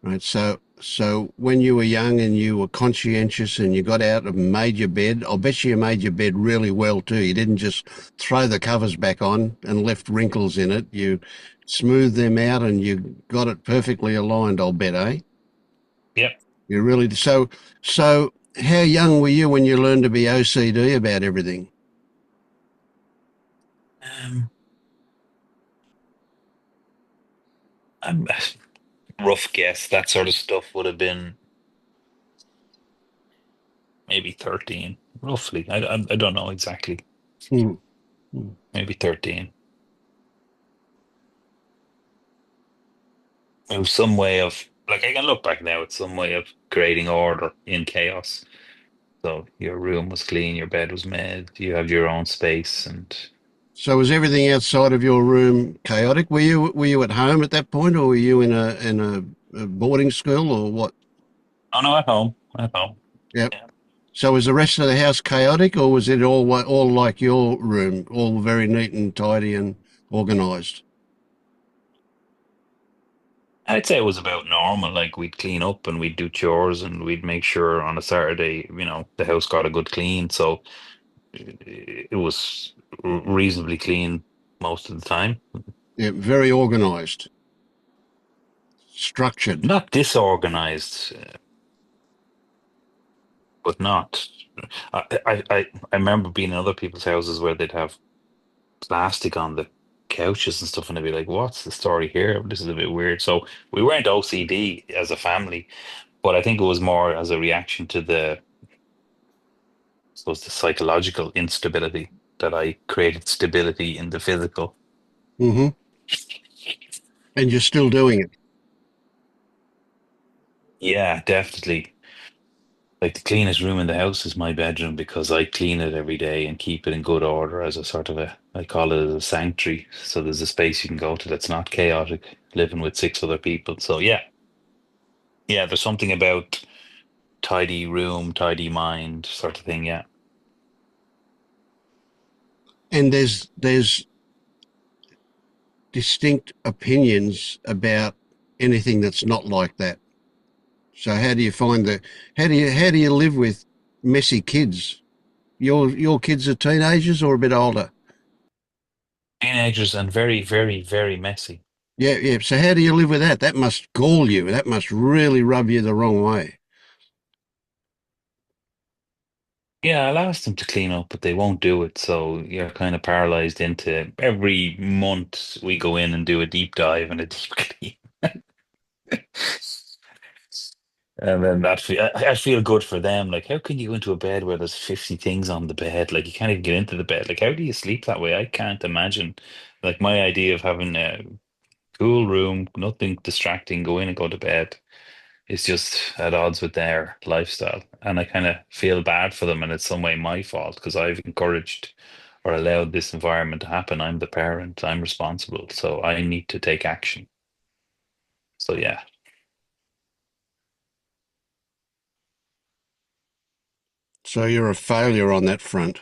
right? So when you were young and you were conscientious and you got out and made your bed, I'll bet you made your bed really well too. You didn't just throw the covers back on and left wrinkles in it. You smoothed them out and you got it perfectly aligned, I'll bet, eh? Yep. You really so how young were you when you learned to be OCD about everything? Um, I'm rough guess that sort of stuff would have been maybe 13, roughly. I don't know exactly. Hmm. Hmm. Maybe 13. It was some way of, like, I can look back now, it's some way of creating order in chaos. So your room was clean, your bed was made, you have your own space, and So was everything outside of your room chaotic? Were you at home at that point, or were you in a boarding school, or what? oh no, at home, at home. Yep. Yeah. So was the rest of the house chaotic, or was it all like your room, all very neat and tidy and organised? I'd say it was about normal. Like we'd clean up and we'd do chores and we'd make sure on a Saturday, the house got a good clean. So it was reasonably clean most of the time. Yeah, very organised, structured. Not disorganized, but not. I remember being in other people's houses where they'd have plastic on the couches and stuff, and I'd be like, "What's the story here? This is a bit weird." So we weren't OCD as a family, but I think it was more as a reaction to the psychological instability that I created stability in the physical. Hmm. And you're still doing it. Yeah, definitely. Like the cleanest room in the house is my bedroom because I clean it every day and keep it in good order as a sort of I call it a sanctuary. So there's a space you can go to that's not chaotic, living with six other people. So yeah, yeah, there's something about tidy room, tidy mind sort of thing. Yeah. And there's distinct opinions about anything that's not like that. So how do you find how do you live with messy kids? Your kids are teenagers or a bit older? Teenagers and very, very, very messy. Yeah, yeah. So how do you live with that? That must gall you. That must really rub you the wrong way. Yeah, I'll ask them to clean up, but they won't do it. So you're kind of paralyzed into every month we go in and do a deep dive and a deep clean. And then I feel good for them. Like, how can you go into a bed where there's 50 things on the bed? Like, you can't even get into the bed. Like, how do you sleep that way? I can't imagine. Like, my idea of having a cool room, nothing distracting, go in and go to bed is just at odds with their lifestyle. And I kind of feel bad for them. And it's some way my fault because I've encouraged or allowed this environment to happen. I'm the parent, I'm responsible. So I need to take action. So, yeah. So you're a failure on that front.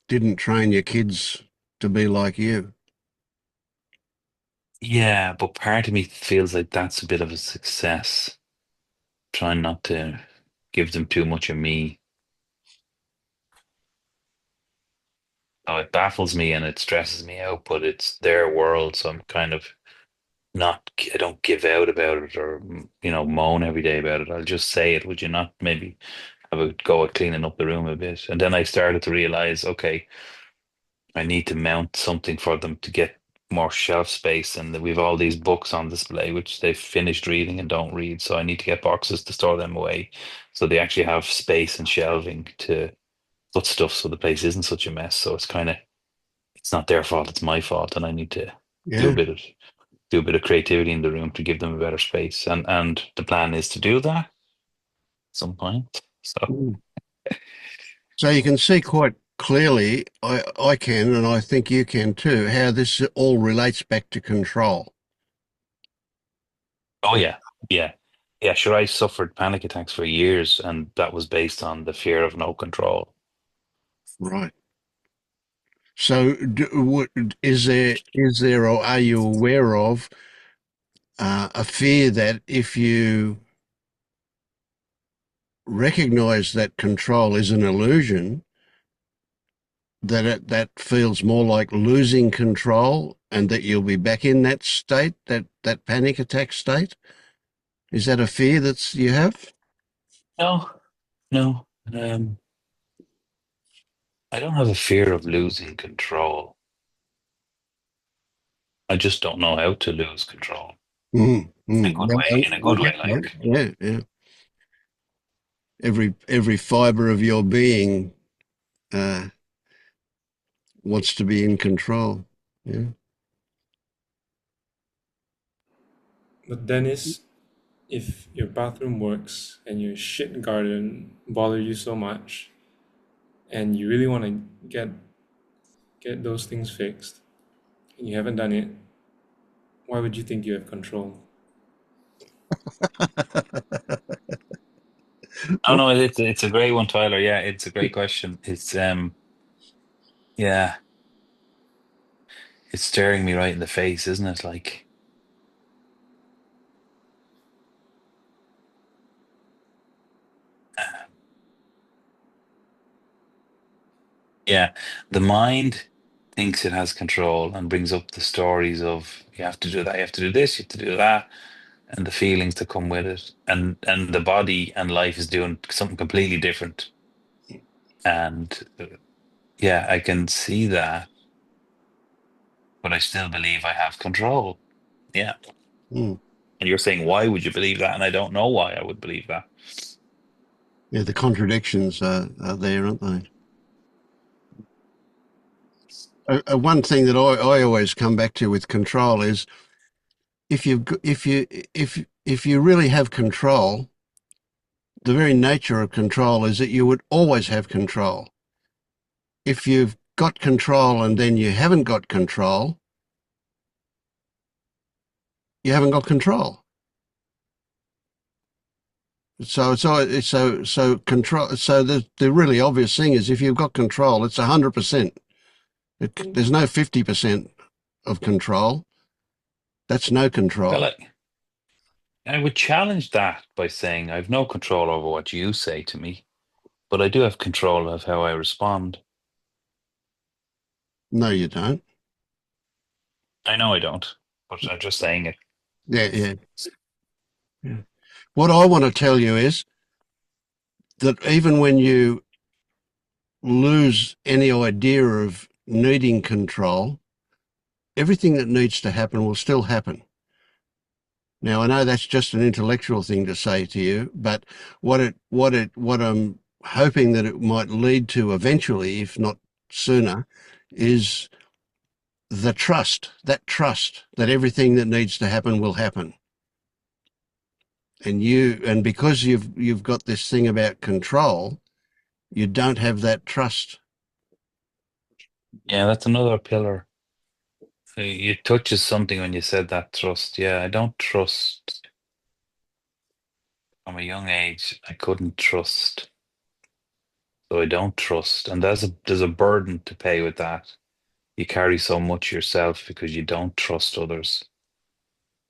Didn't train your kids to be like you. Yeah, but part of me feels like that's a bit of a success. Trying not to give them too much of me. Oh, it baffles me and it stresses me out, but it's their world, so I'm kind of not, I don't give out about it or, moan every day about it. I'll just say it. Would you not maybe have a go at cleaning up the room a bit? And then I started to realize, okay, I need to mount something for them to get more shelf space. And we've all these books on display, which they've finished reading and don't read. So I need to get boxes to store them away. So they actually have space and shelving to put stuff so the place isn't such a mess. So it's not their fault, it's my fault. And I need to do a Yeah. bit of creativity in the room to give them a better space. And the plan is to do that at some point. So Mm. So you can see quite clearly, I can, and I think you can too, how this all relates back to control. oh yeah, yeah. Yeah, sure. I suffered panic attacks for years, and that was based on the fear of no control. Right. So is there or are you aware of a fear that if you recognize that control is an illusion, that feels more like losing control and that you'll be back in that state, that panic attack state? Is that a fear you have? No, no. I don't have a fear of losing control. I just don't know how to lose control. Mm, In a mm. good way, in a I good way, get that. like. Yeah, yeah. Every fiber of your being uh, wants to be in control. Yeah. But Dennis, if your bathroom works and your shit garden bother you so much, and you really want to get those things fixed, and you haven't done it, why would you think you have control? Oh no, it's a great one, Tyler. Yeah, it's a great question. Yeah, it's staring me right in the face, isn't it? Like, yeah, the mind thinks it has control and brings up the stories of you have to do that, you have to do this, you have to do that, and the feelings that come with it, and the body and life is doing something completely different. And yeah, I can see that, but I still believe I have control. Yeah. Mm. And you're saying, why would you believe that? And I don't know why I would believe that. Yeah, the contradictions are there, aren't they? One thing that I always come back to with control is if you really have control, the very nature of control is that you would always have control. If you've got control and then you haven't got control, you haven't got control. So so control. So the really obvious thing is if you've got control, it's 100%. There's no 50% of control. That's no control. Well, I would challenge that by saying I've no control over what you say to me, but I do have control of how I respond. No, you don't. I know I don't, but I'm just saying it. Yeah. What I want to tell you is that even when you lose any idea of needing control, everything that needs to happen will still happen. Now, I know that's just an intellectual thing to say to you, but what I'm hoping that it might lead to eventually, if not sooner, is that trust that everything that needs to happen will happen. And because you've got this thing about control, you don't have that trust. Yeah, that's another pillar. You touches something when you said that trust. Yeah, I don't trust. From a young age, I couldn't trust. So I don't trust. And there's a burden to pay with that. You carry so much yourself because you don't trust others.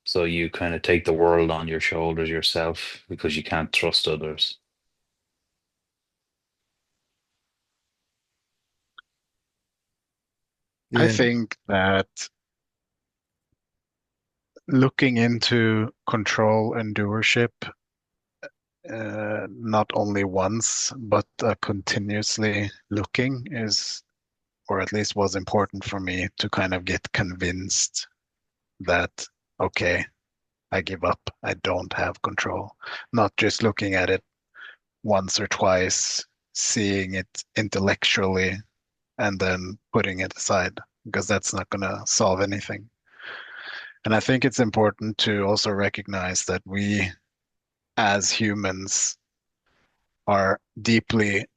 So you kind of take the world on your shoulders yourself because you can't trust others. I Yeah. think that looking into control and doership, not only once, but continuously looking is, or at least was important for me to kind of get convinced that, okay, I give up. I don't have control. Not just looking at it once or twice, seeing it intellectually, and then putting it aside, because that's not going to solve anything. And I think it's important to also recognize that we, as humans, are deeply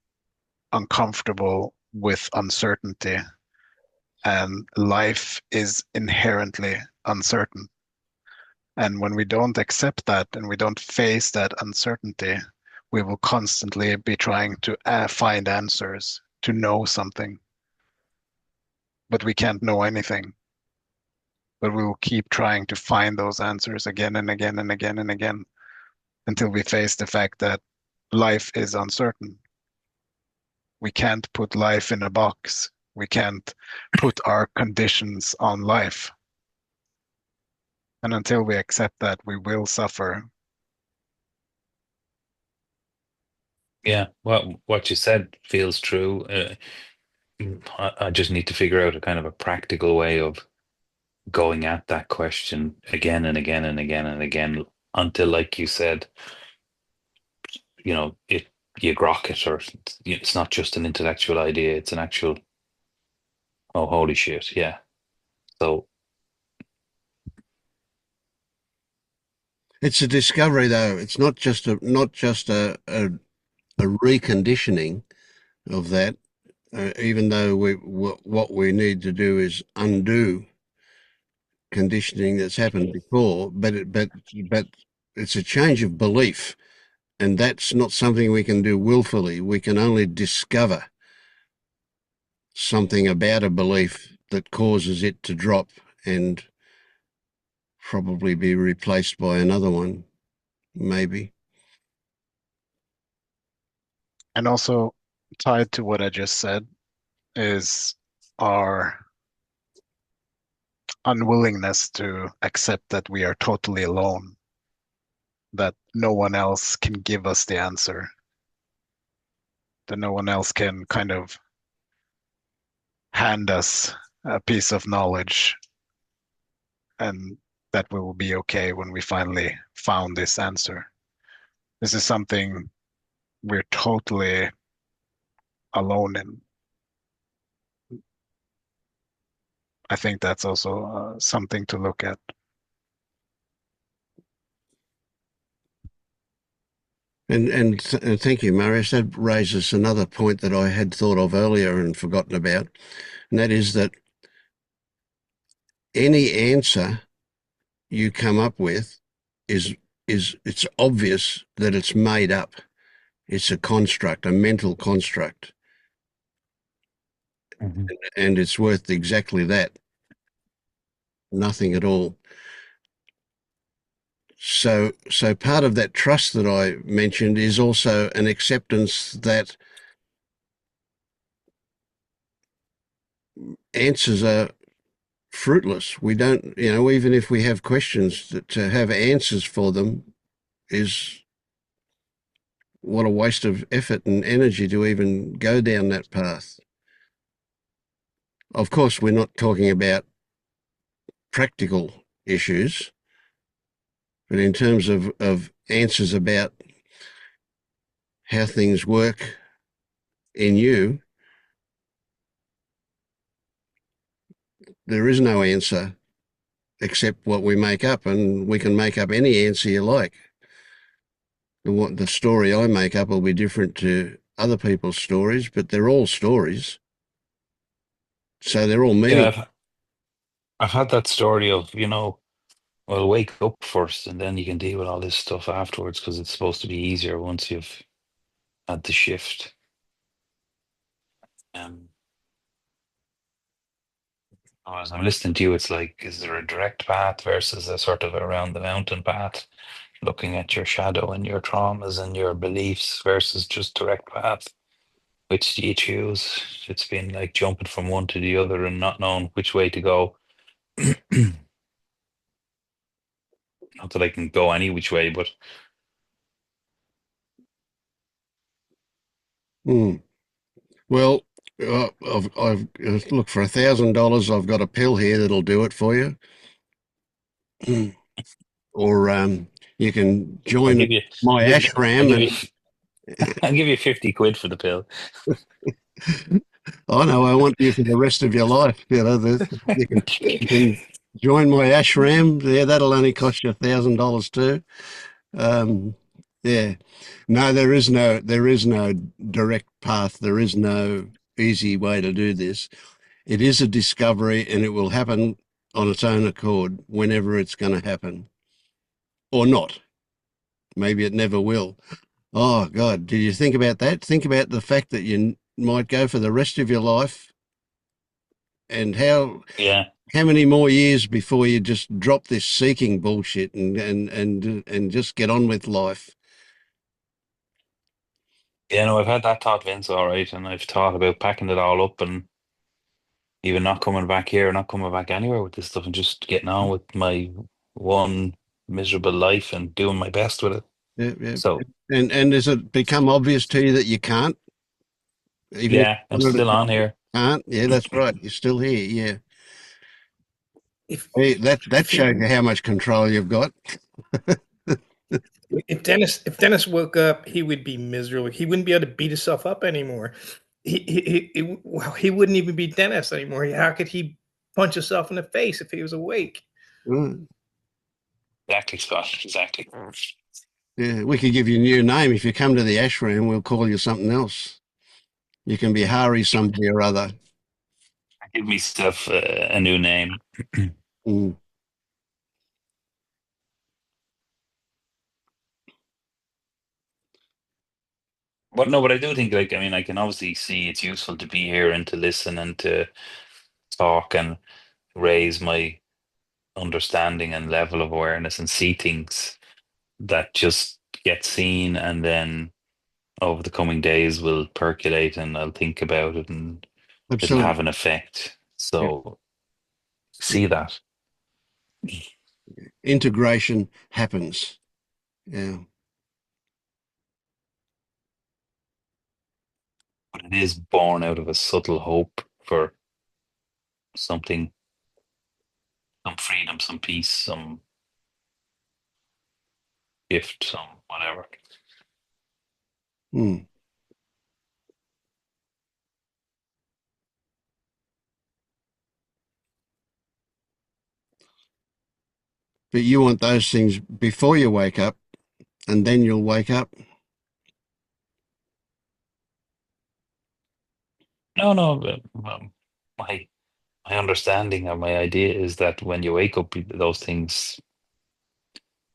uncomfortable with uncertainty, and life is inherently uncertain. And when we don't accept that and we don't face that uncertainty, we will constantly be trying to find answers, to know something. But we can't know anything. But we will keep trying to find those answers again and again and again and again until we face the fact that life is uncertain. We can't put life in a box. We can't put our conditions on life. And until we accept that, we will suffer. Yeah, well, what you said feels true. I just need to figure out a kind of a practical way of going at that question again and again and again and again until, like you said, it you grok it, or it's not just an intellectual idea; it's an actual. Oh, holy shit! Yeah. So It's a discovery, though. It's not just a reconditioning of that. Even though what we need to do is undo conditioning that's happened before, but it's a change of belief, and that's not something we can do willfully. We can only discover something about a belief that causes it to drop and probably be replaced by another one, maybe. And also tied to what I just said is our unwillingness to accept that we are totally alone, that no one else can give us the answer, that no one else can kind of hand us a piece of knowledge, and that we will be okay when we finally found this answer. This is something we're totally alone in. I think that's also something to look at. And thank you, Marius. That raises another point that I had thought of earlier and forgotten about, and that is that any answer you come up with is it's obvious that it's made up. It's a construct, a mental construct. Mhm. and it's worth exactly that. Nothing at all. So part of that trust that I mentioned is also an acceptance that answers are fruitless. We don't, even if we have questions, to have answers for them is what a waste of effort and energy to even go down that path. Of course, we're not talking about practical issues, but in terms of answers about how things work in you, there is no answer except what we make up, and we can make up any answer you like. The story I make up will be different to other people's stories, but they're all stories, so they're all Yeah, meaning. I've had that story of, well, wake up first and then you can deal with all this stuff afterwards because it's supposed to be easier once you've had the shift. Um, as I'm listening to you, it's like, is there a direct path versus a sort of around the mountain path, looking at your shadow and your traumas and your beliefs versus just direct path? Which do you choose? It's been like jumping from one to the other and not knowing which way to go. Not that I can go any which way, but Hmm. Well, I've look, for $1,000. I've got a pill here that'll do it for you. Or you can I'll join give you, my I'll give, I'll ashram, give you, and I'll give you 50 quid for the pill. I know I want you for the rest of your life. You can join my ashram. Yeah, that'll only cost you $1,000 too. Um, yeah, no, there is no direct path. There is no easy way to do this. It is a discovery, and it will happen on its own accord whenever it's going to happen, or not. Maybe it never will. Oh God, did you think about that? Think about the fact that you might go for the rest of your life, and Yeah. how many more years before you just drop this seeking bullshit and just get on with life. Yeah, no, I've had that thought, Vince, all right. And I've thought about packing it all up and even not coming back here, not coming back anywhere with this stuff and just getting on with my one miserable life and doing my best with it. Yeah, yeah. So, And has it become obvious to you that you can't, even if yeah, you I'm wanted still to, on here. can't? Yeah, that's right. You're still here. Yeah. If Hey, that if he shows you how much control you've got. if Dennis woke up, he would be miserable. He wouldn't be able to beat himself up anymore. Well, he wouldn't even be Dennis anymore. How could he punch himself in the face if he was awake? Right. Exactly, Scott. Exactly. Yeah, we could give you a new name. If you come to the ashram, we'll call you something else. You can be Hari somebody or other. Give myself a new name. Mm. But no, but I do think, like, I mean, I can obviously see it's useful to be here and to listen and to talk and raise my understanding and level of awareness and see things that just get seen and then over the coming days will percolate and I'll think about it and it'll Absolutely. have an effect. Yeah. So see that. Integration happens. Yeah. But it is born out of a subtle hope for something, some freedom, some peace, some gift, some whatever. Mm. But you want those things before you wake up, and then you'll wake up. No, no, but, my understanding or my idea is that when you wake up, those things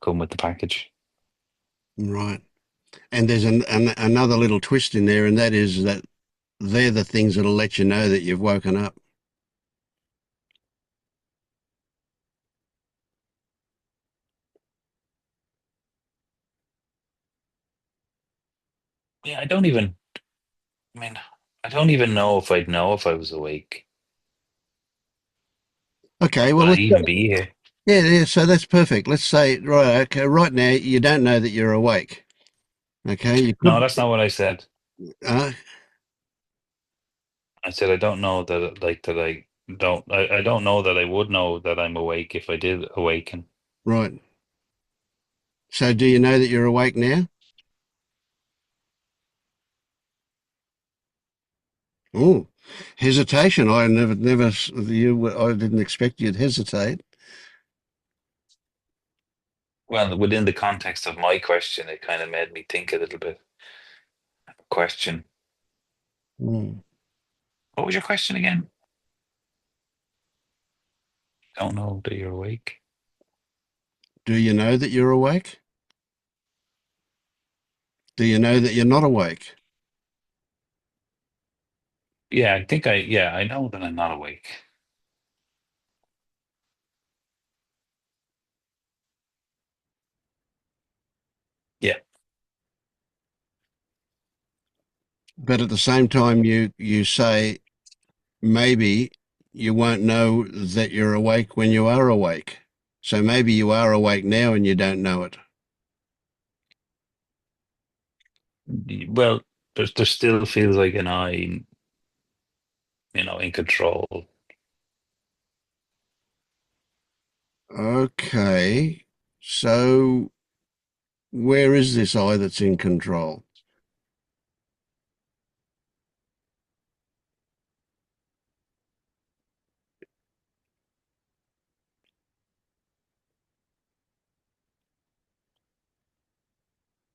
come with the package. Right. And there's another little twist in there, and that is that they're the things that'll let you know that you've woken up. Yeah, I don't even. I mean, I don't even know if I'd know if I was awake. Okay, well, Would I let's even be here? yeah, so that's perfect. Let's say, right, okay, right now you don't know that you're awake. Okay, you No, could, that's not what I said. uh, I said I don't know that like that I don't I don't know that I would know that I'm awake if I did awaken. right. So do you know that you're awake now? Oh, hesitation. I I didn't expect you'd hesitate. Well, within the context of my question, it kind of made me think a little bit. Question. Mm. What was your question again? Don't know that you're awake. Do you know that you're awake? Do you know that you're not awake? Yeah, I think I know that I'm not awake. Yeah. But at the same time, you say maybe you won't know that you're awake when you are awake. So maybe you are awake now and you don't know it. Well, there still feels like an eye, in control. Okay. So where is this I that's in control?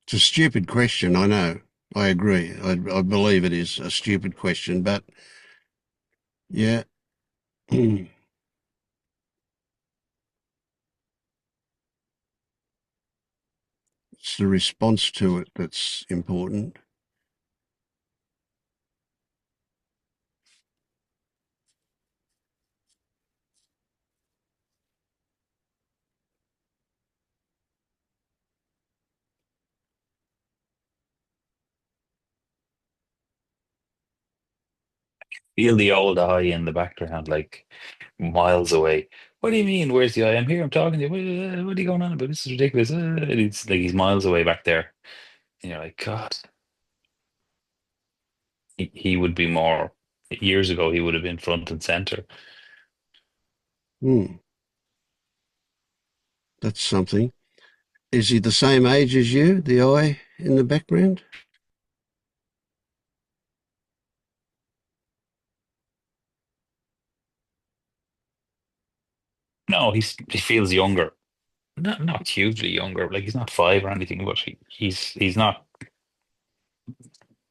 It's a stupid question, I know. I agree. I believe it is a stupid question, but yeah. It's the response to it that's important. Feel the old eye in the background, like miles away. What do you mean? Where's the eye? I'm here. I'm talking to you. What are you going on about? This is ridiculous. It's like he's miles away back there. And you're like, God, he would be more. Years ago, he would have been front and center. Hmm, that's something. Is he the same age as you, the eye in the background? No, he feels younger. Not hugely younger. Like he's not five or anything, but he's not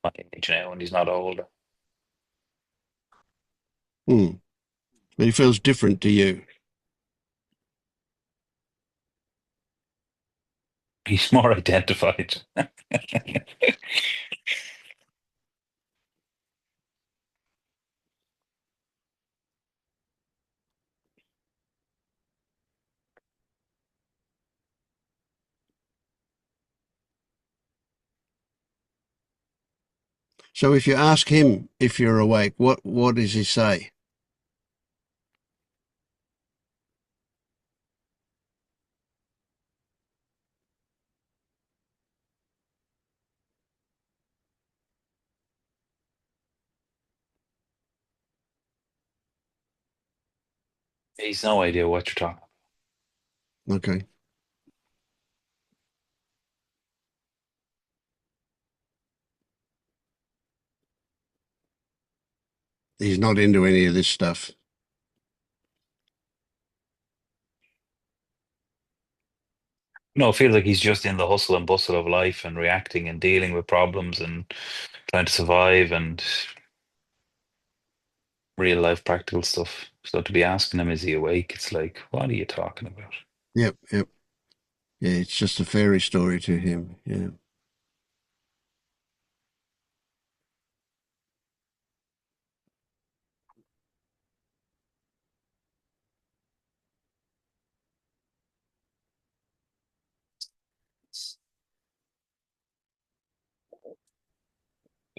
my age now, and he's not older. Hmm. But he feels different to you. He's more identified. So if you ask him if you're awake, what does he say? He's no idea what you're talking. Okay. He's not into any of this stuff. No, it feels like he's just in the hustle and bustle of life and reacting and dealing with problems and trying to survive and real life practical stuff. So to be asking him, is he awake? It's like, what are you talking about? Yep, yep. Yeah, it's just a fairy story to him. Yeah.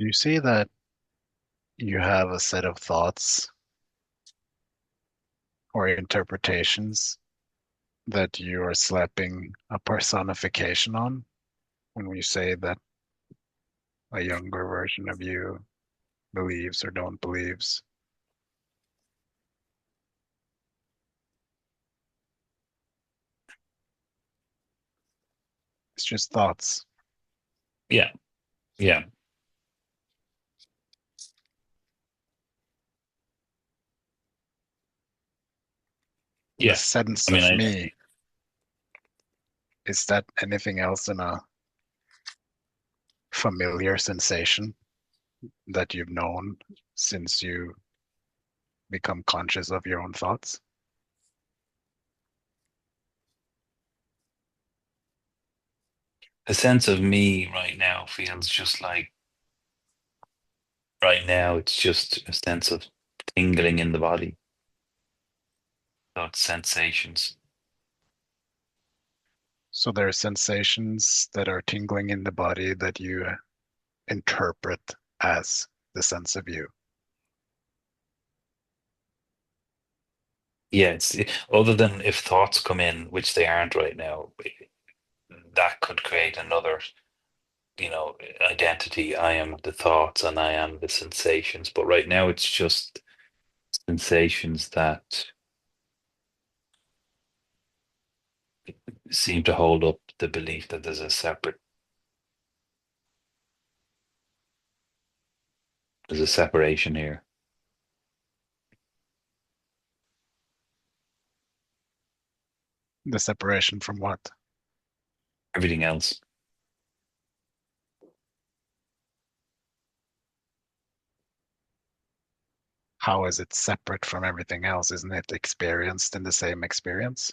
Do you see that you have a set of thoughts or interpretations that you are slapping a personification on when we say that a younger version of you believes or don't believes? It's just thoughts. Yeah. Yeah. The Yeah. sense I mean, of me, is that anything else than a familiar sensation that you've known since you become conscious of your own thoughts? the sense of me right now feels just like right now it's just a sense of tingling in the body. So it's sensations. So there are sensations that are tingling in the body that you interpret as the sense of you. Yeah, it's other than if thoughts come in, which they aren't right now, that could create another, identity. I am the thoughts and I am the sensations. But right now it's just sensations that seem to hold up the belief that there's a separation here. The separation from what? Everything else. How is it separate from everything else? Isn't it experienced in the same experience?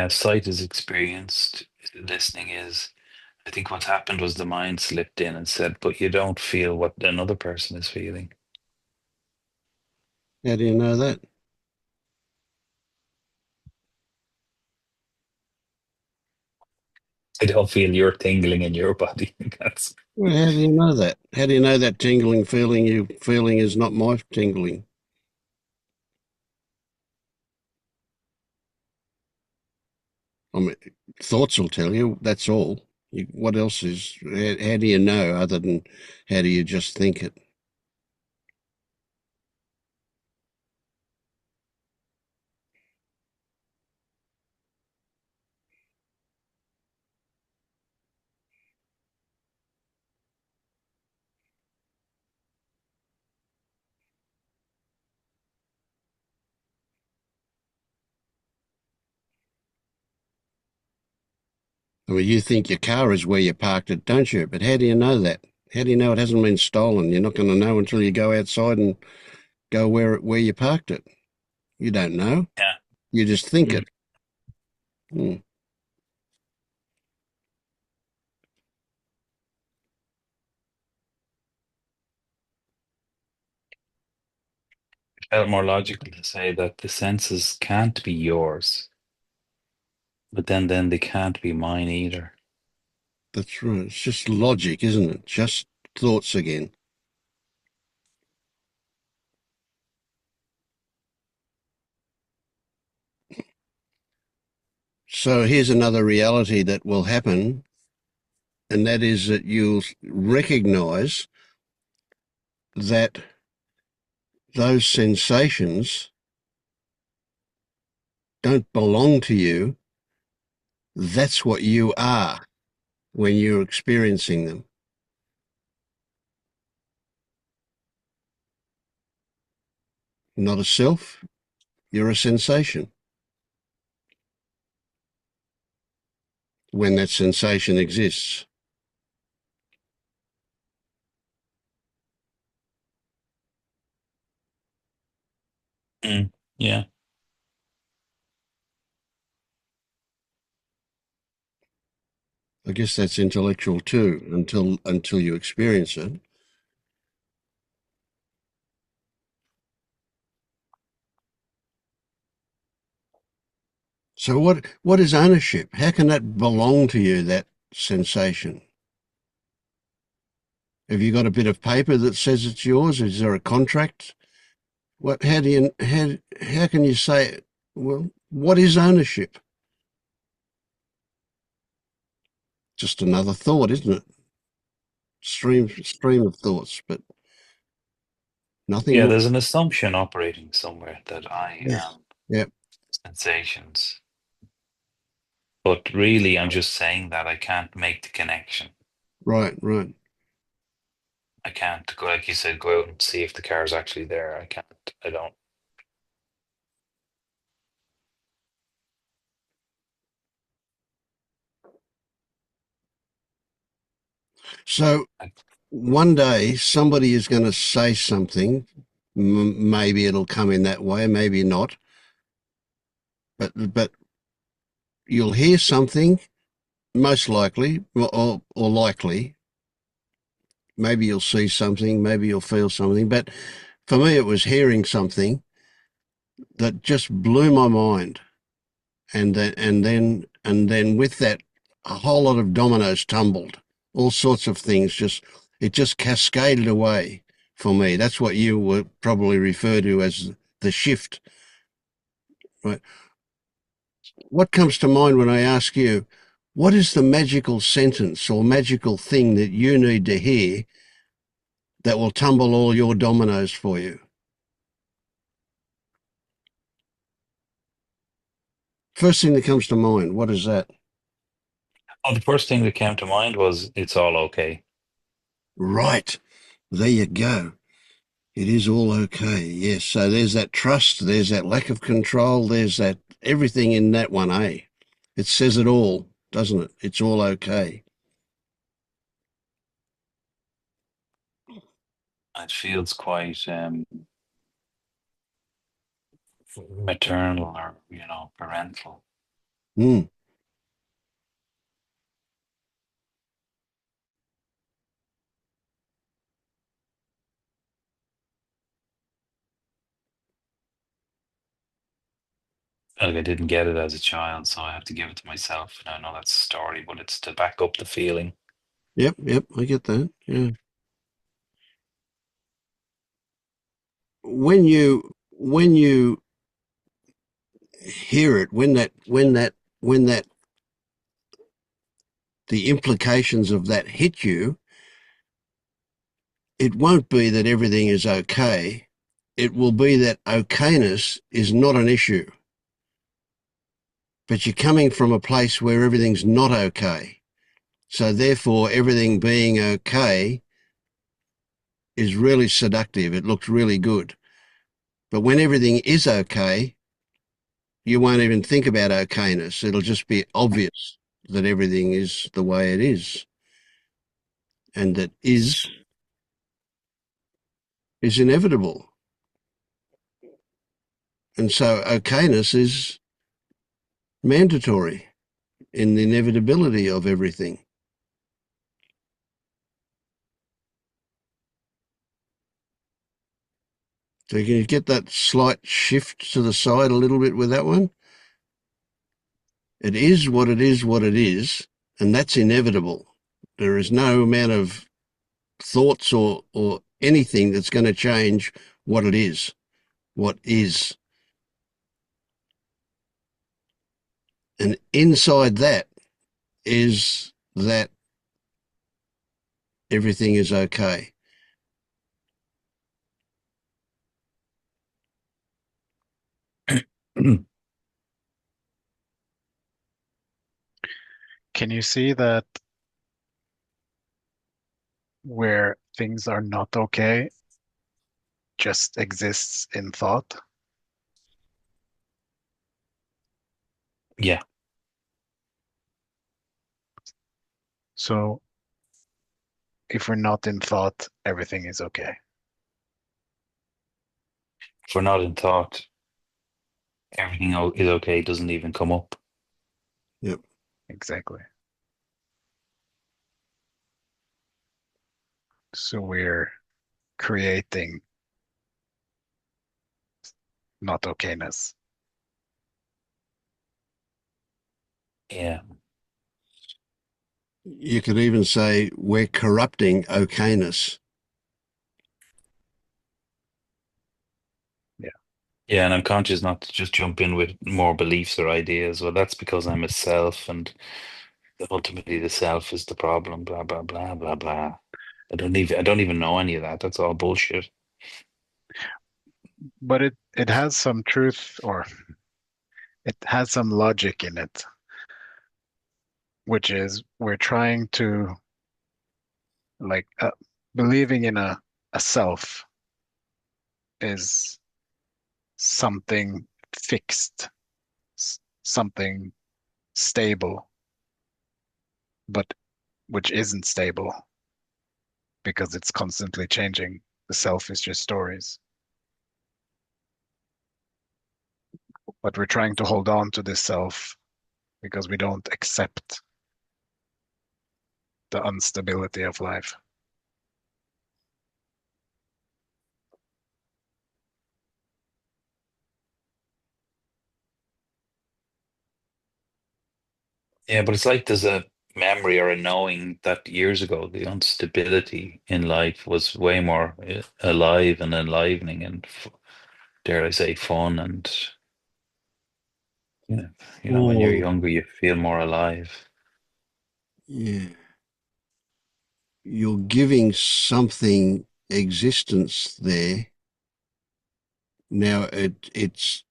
Sight is experienced. Listening is. I think what's happened was the mind slipped in and said, "But you don't feel what another person is feeling." How do you know that? I don't feel you're tingling in your body. That's Well, how do you know that? How do you know that tingling feeling you feeling is not my tingling? I mean, thoughts will tell you, that's all. What else is, how do you know other than how do you just think it? I mean, you think your car is where you parked it, don't you? But how do you know that? How do you know it hasn't been stolen? You're not going to know until you go outside and go where you parked it. You don't know. yeah. You just think Mm. it. Hmm. It felt more logical to say that the senses can't be yours, but then they can't be mine either. That's right. It's just logic, isn't it? Just thoughts again. So here's another reality that will happen, and that is that you'll recognize that those sensations don't belong to you. That's what you are when you're experiencing them. Not a self, you're a sensation. When that sensation exists. Mm. Yeah. I guess that's intellectual too, until you experience it. So what is ownership? How can that belong to you, that sensation? Have you got a bit of paper that says it's yours? Is there a contract? How can you say, well, what is ownership? Just another thought, isn't it? Stream of thoughts, but nothing Yeah, more. there's an assumption operating somewhere that I Yeah. am Yeah. sensations. But really, I'm just saying that I can't make the connection. Right. I can't go, like you said, go out and see if the car's actually there. I can't. I don't. So one day somebody is going to say something. Maybe it'll come in that way, maybe not. But you'll hear something, most likely, or likely. Maybe you'll see something, maybe you'll feel something. But for me, it was hearing something that just blew my mind. And then with that, a whole lot of dominoes tumbled. All sorts of things it just cascaded away for me. That's what you would probably refer to as the shift, right? What comes to mind when I ask you, what is the magical sentence or magical thing that you need to hear that will tumble all your dominoes for you? First thing that comes to mind, what is that? Oh, the first thing that came to mind was it's all okay. Right. There you go. It is all okay. Yes. So there's that trust, there's that lack of control, there's that everything in that one, eh? It says it all, doesn't it? It's all okay. It feels quite maternal or, parental. Mm. Like I didn't get it as a child, so I have to give it to myself. And I know that's a story, but it's to back up the feeling. Yep, I get that. Yeah. When you hear it, when that the implications of that hit you, it won't be that everything is okay. It will be that okayness is not an issue. But you're coming from a place where everything's not okay. So therefore, everything being okay is really seductive. It looks really good. But when everything is okay, you won't even think about okayness. It'll just be obvious that everything is the way it is. And that is inevitable. And so okayness is mandatory in the inevitability of everything. So can you get that slight shift to the side a little bit with that one? It is what it is, what it is, and that's inevitable. There is no amount of thoughts or anything that's going to change what it is, what is. And inside that is that everything is okay. Can you see that where things are not okay just exists in thought? Yeah. So if we're not in thought, everything is okay. If we're not in thought, everything is okay, doesn't even come up. Yep. Exactly. So we're creating not okayness. Yeah. You could even say we're corrupting okayness. Yeah, and I'm conscious not to just jump in with more beliefs or ideas. Well, that's because I'm a self, and ultimately the self is the problem. Blah blah blah blah blah. I don't even know any of that. That's all bullshit. But it has some truth, or it has some logic in it, which is we're trying to like believing in a self is something fixed, something stable, but which isn't stable because it's constantly changing. The self is just stories. But we're trying to hold on to this self because we don't accept the instability of life. Yeah, but it's like there's a memory or a knowing that years ago the instability in life was way more alive and enlivening and dare I say fun and you know, when you're Oh, younger you feel more alive. yeah. You're giving something existence there. Now it's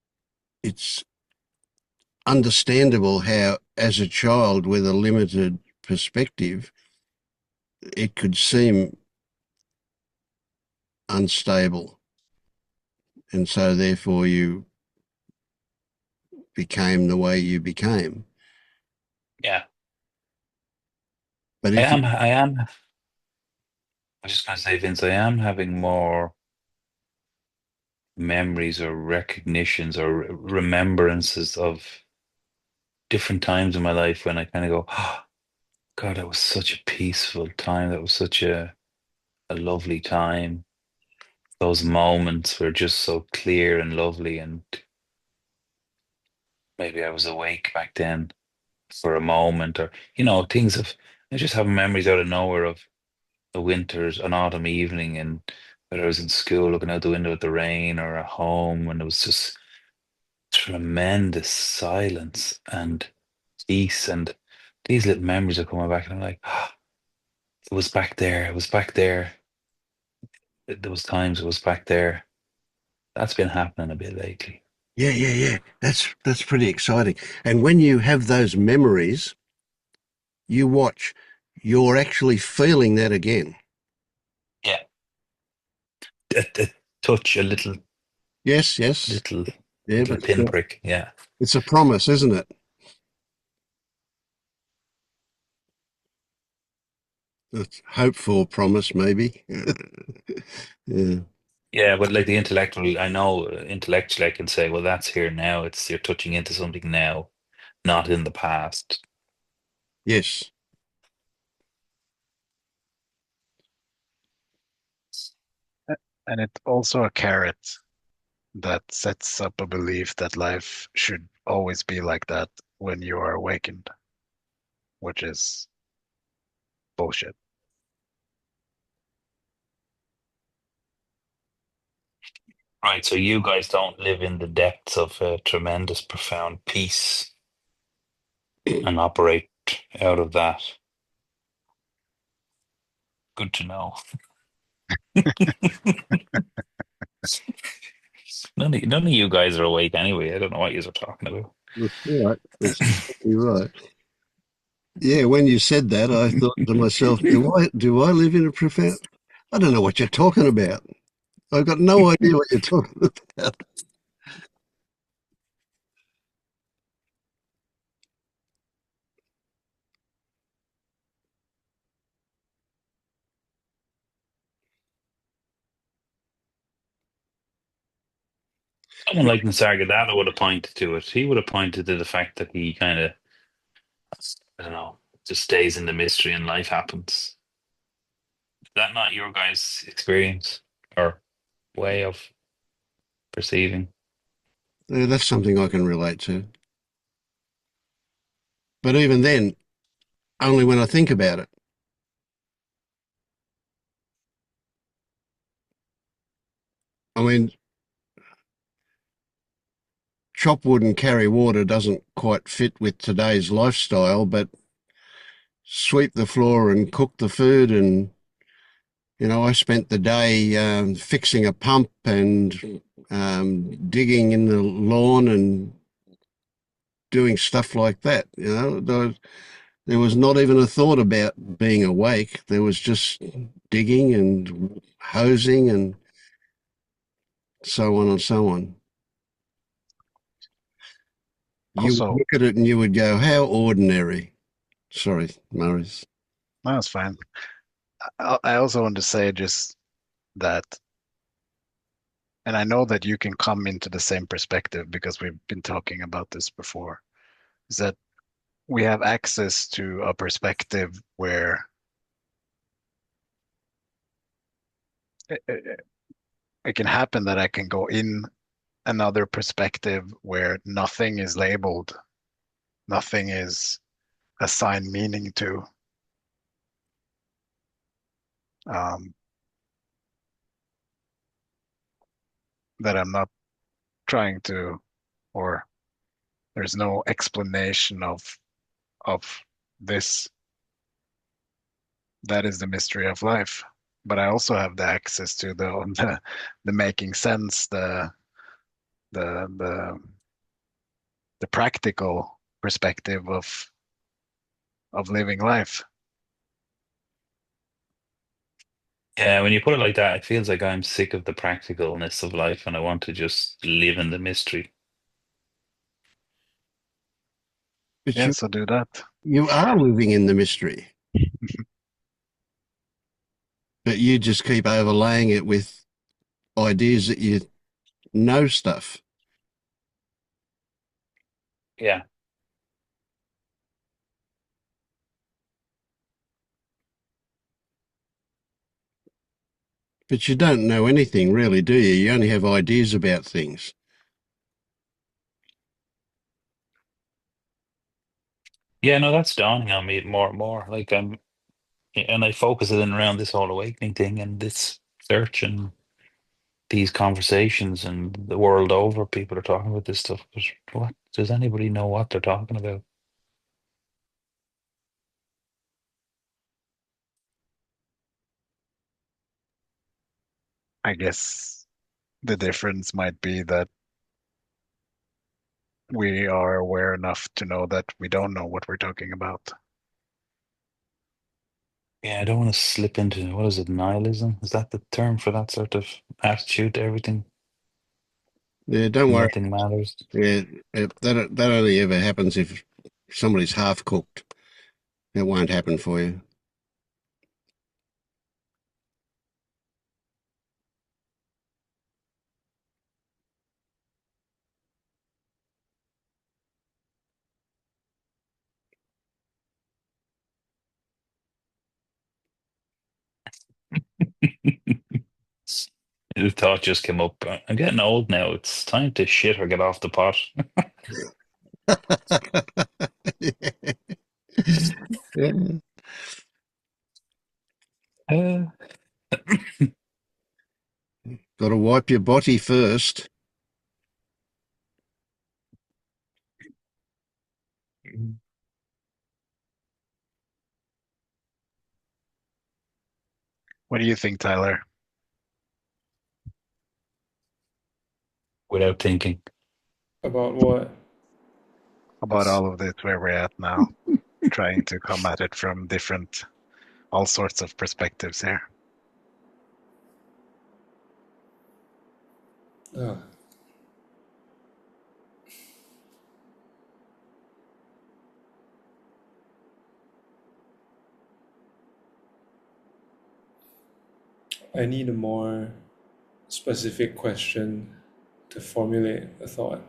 understandable how, as a child with a limited perspective, it could seem unstable, and so therefore you became the way you became. Yeah. But I if you, am I am I was just gonna say, Vince, I am having more memories or recognitions or remembrances of different times in my life when I kind of go, oh, God, that was such a peaceful time. That was such a lovely time. Those moments were just so clear and lovely. And maybe I was awake back then for a moment, or, things of, I just have memories out of nowhere of a winter's, an autumn evening, and whether I was in school looking out the window at the rain or at home, and it was just tremendous silence and peace. And these little memories are coming back, and I'm like, ah, it was back there. It was back there. There was times it was back there. That's been happening a bit lately. yeah, that's pretty exciting. And when you have those memories, you watch, you're actually feeling that again. Yeah. A touch, a Yes, little, yeah, little but pinprick. Yeah. it's a promise, isn't it? It's hopeful promise, maybe. Yeah. Yeah, but like the intellectual, I know intellectually I can say, well, that's here now. You're touching into something now, not in the past. Yes. And it's also a carrot that sets up a belief that life should always be like that when you are awakened, which is bullshit. Right. So you guys don't live in the depths of tremendous, profound peace and operate out of that. Good to know. None of you guys are awake anyway. I don't know what you are talking about. That's right. That's exactly right. Yeah, when you said that, I thought to myself, do I live in a profound? I don't know what you're talking about. I've got no idea what you're talking about. Someone like Nisargadatta would have pointed to it. He would have pointed to the fact that he kind of, I don't know, just stays in the mystery and life happens. Is that not your guys' experience or way of perceiving? Yeah, that's something I can relate to. But even then, only when I think about it. I mean, chop wood and carry water doesn't quite fit with today's lifestyle, but sweep the floor and cook the food. And, I spent the day fixing a pump and digging in the lawn and doing stuff like that. There was not even a thought about being awake. There was just digging and hosing and so on and so on. You would Also, look at it and you would go, how ordinary. Sorry, Maurice. that's fine. I also want to say just that, and I know that you can come into the same perspective because we've been talking about this before, is that we have access to a perspective where it can happen that I can go in another perspective where nothing is labeled, nothing is assigned meaning to. Um, that I'm not trying to, or there's no explanation of this. That is the mystery of life. But I also have the access to the making sense, the the the practical perspective of living life. Yeah, when you put it like that, it feels like I'm sick of the practicalness of life and I want to just live in the mystery. But Yeah, so do that. you are living in the mystery, but you just keep overlaying it with ideas that you know stuff. Yeah. But you don't know anything really, do you? You only have ideas about things. Yeah, no, that's dawning on me more and more. Like and I focus it in around this whole awakening thing and this search and these conversations and the world over people are talking about this stuff. But what does anybody know what they're talking about? I guess the difference might be that we are aware enough to know that we don't know what we're talking about. Yeah, I don't want to slip into what is it, nihilism? Is that the term for that sort of attitude to everything? Yeah, don't worry. Nothing matters. Yeah, that only ever happens if somebody's half cooked. It won't happen for you. The thought just came up. I'm getting old now. It's time to shit or get off the pot. Yeah. Uh, Got to wipe your body first. What do you think, Tyler? Without thinking. About what? About all of this, where we're at now, trying to come at it from all sorts of perspectives here. Oh, I need a more specific question to formulate a thought.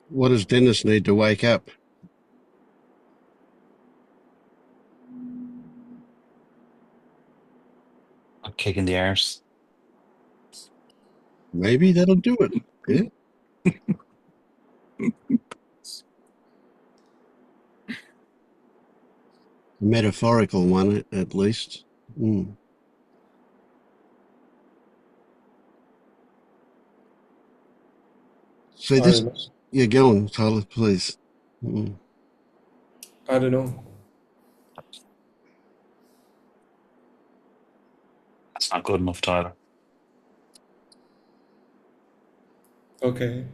What does Denis need to wake up? A kick in the arse. Maybe that'll do it. Yeah. Metaphorical one, at least. Mm. So I this, don't know. yeah, go on, Tyler, please. Mm. I don't know. That's not good enough, Tyler. Okay.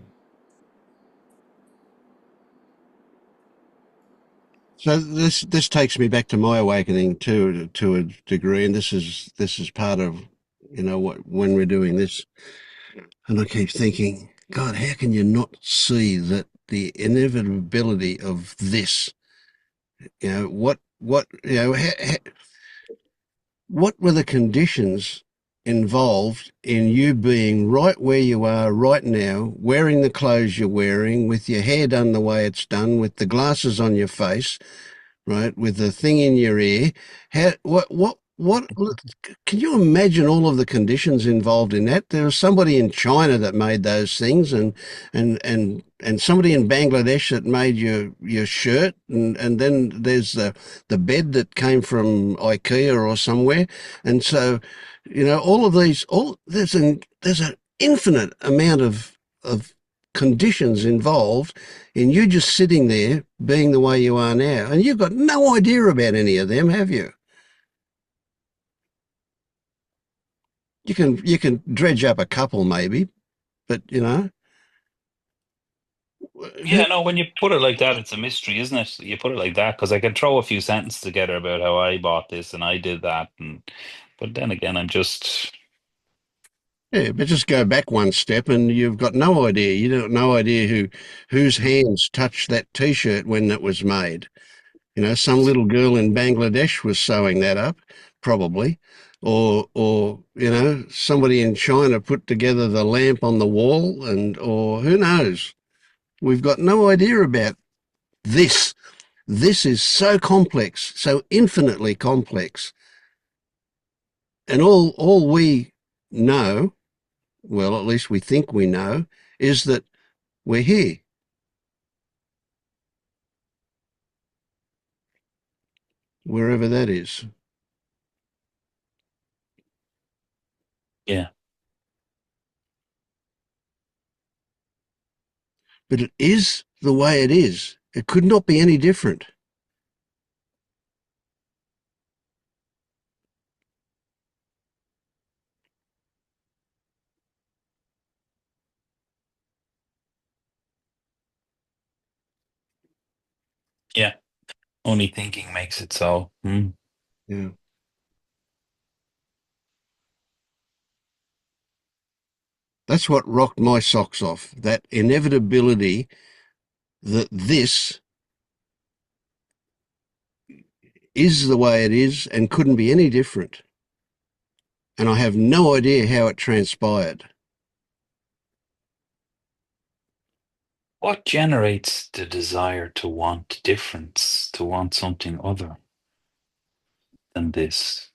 So this takes me back to my awakening to a degree, and this is part of, you know, what when we're doing this, and I keep thinking, God, how can you not see that the inevitability of this? You know, what you know, what were the conditions involved in you being right where you are right now, wearing the clothes you're wearing, with your hair done the way it's done, with the glasses on your face, right, with the thing in your ear? How, what, can you imagine all of the conditions involved in that? There was somebody in China that made those things, and somebody in Bangladesh that made your shirt, and then there's the bed that came from IKEA or somewhere. And so, you know, all of these, there's an infinite amount of conditions involved in you just sitting there being the way you are now. And you've got no idea about any of them, have you? You can dredge up a couple maybe, but you know, Yeah, no, when you put it like that, it's a mystery, isn't it? You put it like that because I can throw a few sentences together about how I bought this and I did that, and but then again, I'm just yeah, but just go back one step and you've got no idea. You don't no idea whose hands touched that T-shirt when it was made. You know, some little girl in Bangladesh was sewing that up, probably, or you know, somebody in China put together the lamp on the wall, and or who knows. We've got no idea about this. This is so complex, so infinitely complex. And all we know, well, at least we think we know, is that we're here. Wherever that is. yeah, But it is the way it is. It could not be any different. yeah. Only thinking makes it so. Yeah. That's what rocked my socks off. That inevitability that this is the way it is and couldn't be any different. And I have no idea how it transpired. What generates the desire to want difference, to want something other than this?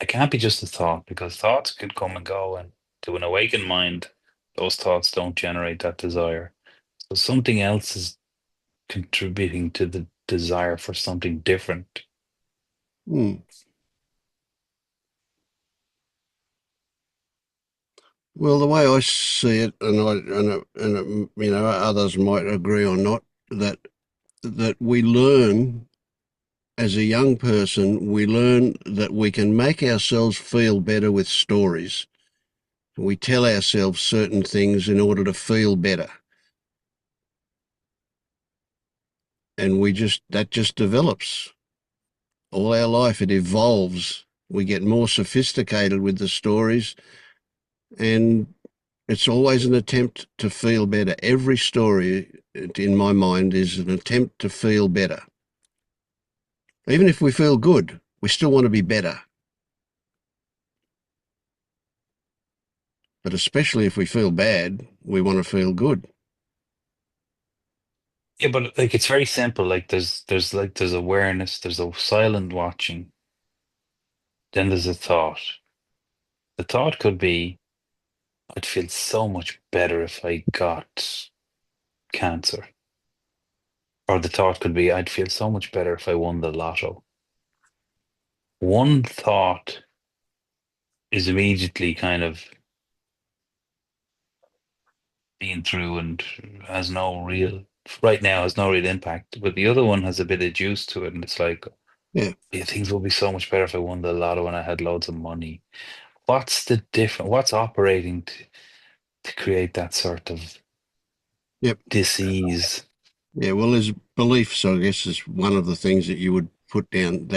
It can't be just a thought because thoughts could come and go, and to an awakened mind, those thoughts don't generate that desire. So something else is contributing to the desire for something different. Hmm. Well, the way I see it, and you know, others might agree or not, that we learn as a young person, we learn that we can make ourselves feel better with stories. We tell ourselves certain things in order to feel better. And that just develops. All our life, it evolves. We get more sophisticated with the stories, and it's always an attempt to feel better. Every story, in my mind, is an attempt to feel better. Even if we feel good, we still want to be better. But especially if we feel bad, we want to feel good. Yeah, but like it's very simple. Like there's awareness, there's a silent watching, then there's a thought. The thought could be, I'd feel so much better if I got cancer. Or the thought could be, I'd feel so much better if I won the lotto. One thought is immediately kind of being through and has no real, right now, has no real impact. But the other one has a bit of juice to it. And it's like, Yeah. yeah, things would be so much better if I won the lotto and I had loads of money. What's the difference? What's operating to create that sort of Yep. disease? Yeah. Well, there's beliefs, I guess, is one of the things that you would put down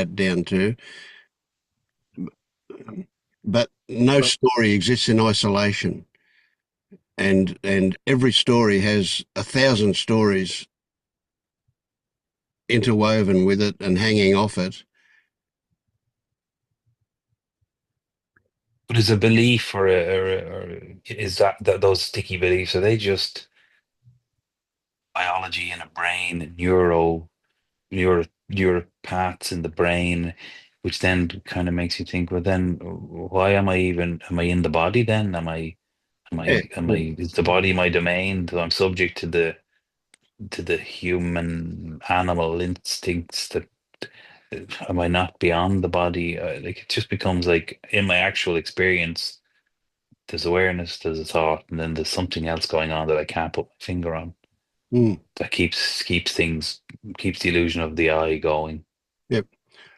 to. But no story exists in isolation. And every story has 1,000 stories interwoven with it and hanging off it. But is a belief or is that those sticky beliefs, are they just biology in a brain and neuro paths in the brain, which then kind of makes you think, well, then why am I in the body then? Yeah. Is the body my domain? So I'm subject to the human animal instincts that am I not beyond the body? Like it just becomes like in my actual experience, there's awareness, there's a thought, and then there's something else going on that I can't put my finger on Mm. that keeps the illusion of the eye going. Yep.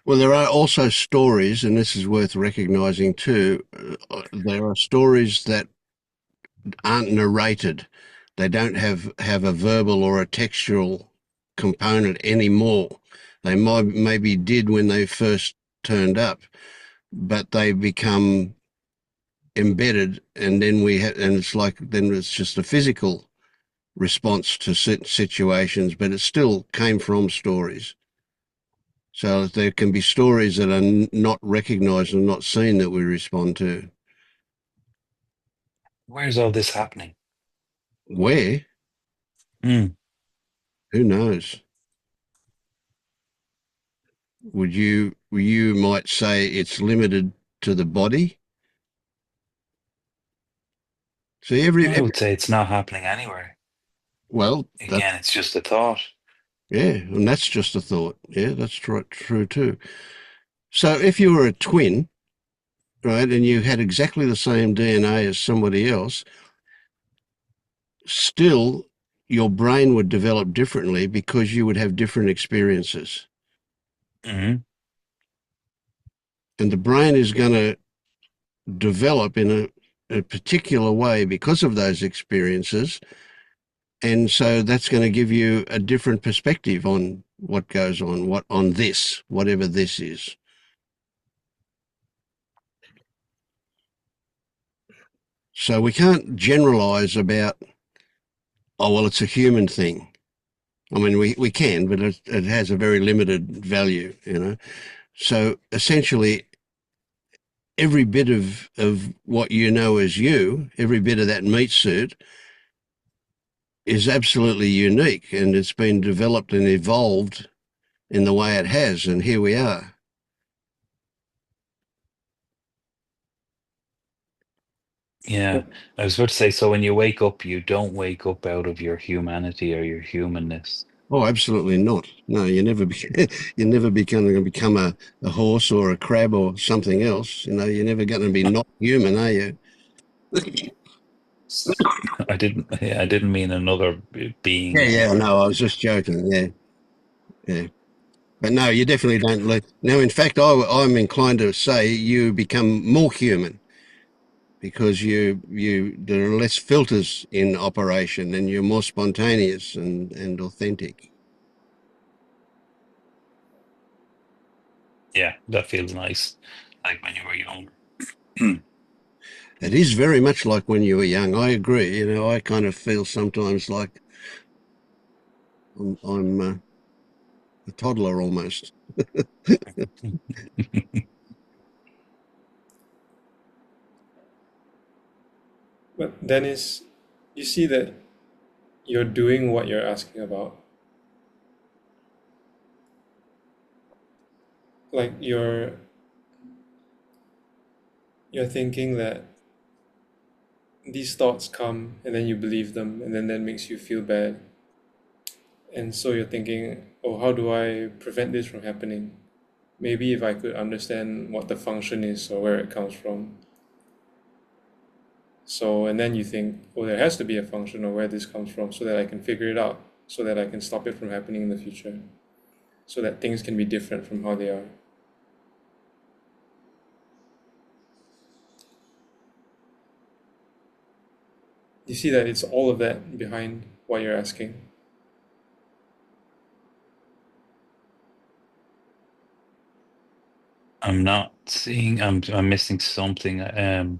Well, there are also stories, and this is worth recognizing too. There are stories that aren't narrated. They don't have a verbal or a textual component anymore. They maybe did when they first turned up, but they become embedded, and then and it's like then it's just a physical response to situations, but it still came from stories. So there can be stories that are not recognized and not seen that we respond to. Where's all this happening? Where? Mm. Who knows? You might say it's limited to the body. See, I would say it's not happening anywhere. well, Again, it's just a thought. yeah, and that's just a thought. Yeah, that's true too. So if you were a twin, right, and you had exactly the same DNA as somebody else, still your brain would develop differently because you would have different experiences. Mm-hmm. And the brain is going to develop in a particular way because of those experiences. And so that's going to give you a different perspective on what goes on, whatever this is. So we can't generalize about, oh, well, it's a human thing. I mean, we can, but it has a very limited value, you know. So essentially, every bit of what you know as you, every bit of that meat suit is absolutely unique, and it's been developed and evolved in the way it has, and here we are. Yeah, I was about to say, so when you wake up, you don't wake up out of your humanity or your humanness. Oh, absolutely not. No, you never you're never going to become a horse or a crab or something else. You know, you're never going to be not human, are you? I didn't mean another being. Yeah. No, I was just joking. Yeah. But no, you definitely don't. Now, in fact, I'm inclined to say you become more human because there are less filters in operation and you're more spontaneous and authentic. Yeah, that feels nice, like when you were younger. It is very much like when you were young. I agree. You know, I kind of feel sometimes like I'm a toddler almost. But Dennis, you see that you're doing what you're asking about. Like you're thinking that these thoughts come and then you believe them and then that makes you feel bad. And so you're thinking, oh, how do I prevent this from happening? Maybe if I could understand what the function is or where it comes from. So, and then you think, oh, there has to be a function or where this comes from so that I can figure it out, so that I can stop it from happening in the future, so that things can be different from how they are. You see that it's all of that behind what you're asking. I'm not seeing. I'm missing something.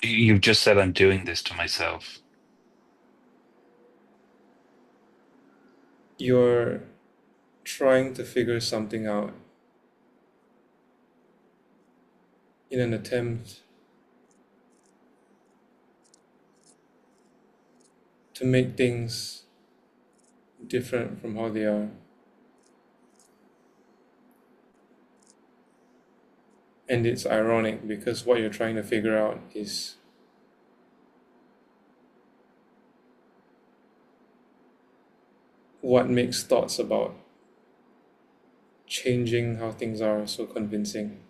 You've just said I'm doing this to myself. You're trying to figure something out in an attempt to make things different from how they are. And it's ironic because what you're trying to figure out is what makes thoughts about changing how things are so convincing.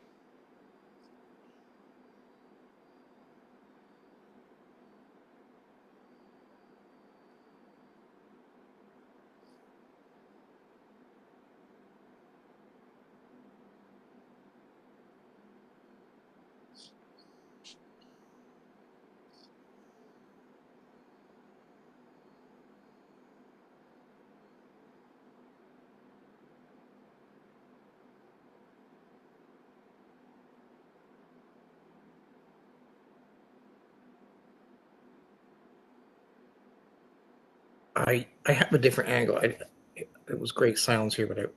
I have a different angle. It was great silence here, but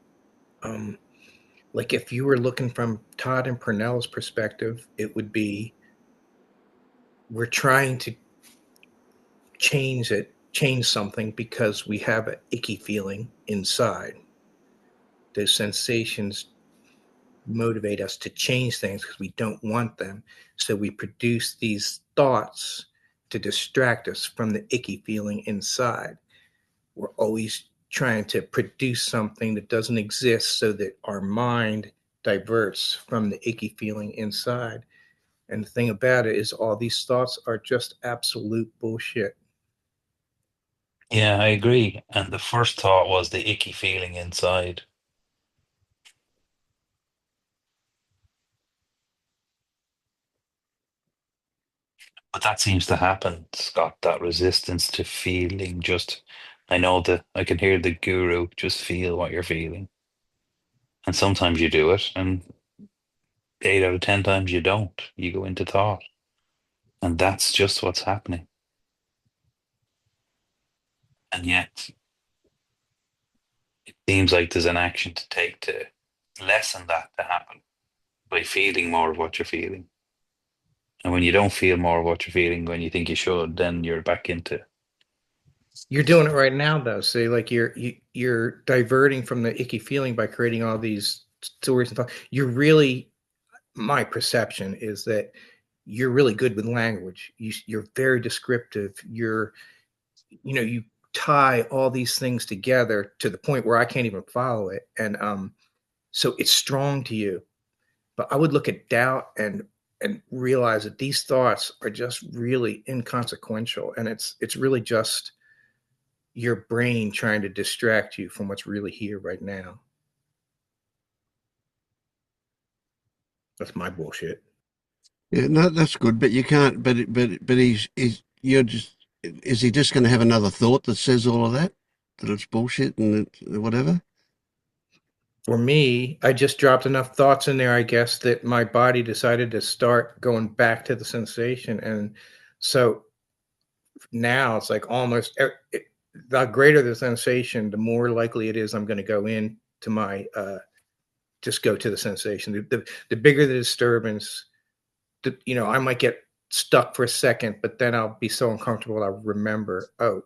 like if you were looking from Todd and Purnell's perspective, it would be we're trying to change something because we have an icky feeling inside. Those sensations motivate us to change things because we don't want them. So we produce these thoughts to distract us from the icky feeling inside. We're always trying to produce something that doesn't exist so that our mind diverts from the icky feeling inside. And the thing about it is, all these thoughts are just absolute bullshit. Yeah, I agree. And the first thought was the icky feeling inside. But that seems to happen, Scott, that resistance to feeling just, I know that I can hear the guru, just feel what you're feeling. And sometimes you do it, and 8 out of 10 times you don't. You go into thought. And that's just what's happening. And yet, it seems like there's an action to take to lessen that to happen by feeling more of what you're feeling. And when you don't feel more of what you're feeling when you think you should, then you're back into. You're doing it right now, though. See, like you're diverting from the icky feeling by creating all these stories and thoughts. You're really, my perception is that you're really good with language. You're very descriptive. You tie all these things together to the point where I can't even follow it, and so it's strong to you. But I would look at doubt and realize that these thoughts are just really inconsequential, and it's really just your brain trying to distract you from what's really here right now. That's my bullshit. Yeah, no, that's good, but you can't. But he's you're just. Is he just going to have another thought that says all of that? That it's bullshit and whatever? For me, I just dropped enough thoughts in there, I guess, that my body decided to start going back to the sensation. And so now it's like almost the greater the sensation, the more likely it is I'm going to go in to my just go to the sensation. The bigger the disturbance, I might get stuck for a second, but then I'll be so uncomfortable I'll remember, oh,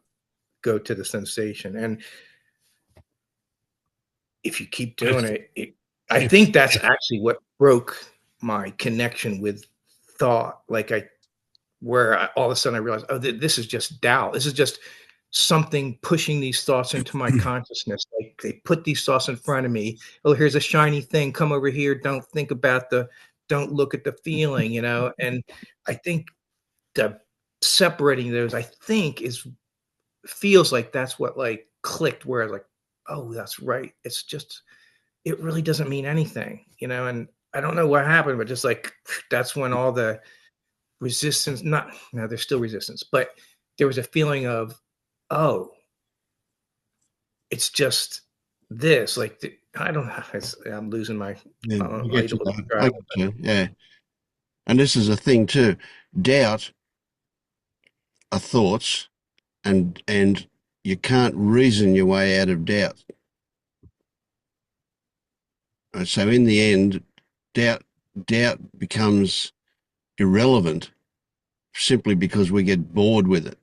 go to the sensation. And if you keep doing it, I think that's actually what broke my connection with thought. Like all of a sudden I realized, oh, this is just doubt. This is just something pushing these thoughts into my consciousness. Like they put these thoughts in front of me. Oh, here's a shiny thing. Come over here. Don't look at the feeling, And I think the separating those, I think feels like that's what like clicked where I was like, oh, that's right. It really doesn't mean anything, and I don't know what happened, but just like, that's when all the resistance, there's still resistance, but there was a feeling of, oh, it's just this, like, I don't know. I'm losing my Yeah, I get you, idol. though. I get you, yeah. And this is a thing too. Doubt are thoughts, and you can't reason your way out of doubt. And so in the end, doubt becomes irrelevant simply because we get bored with it.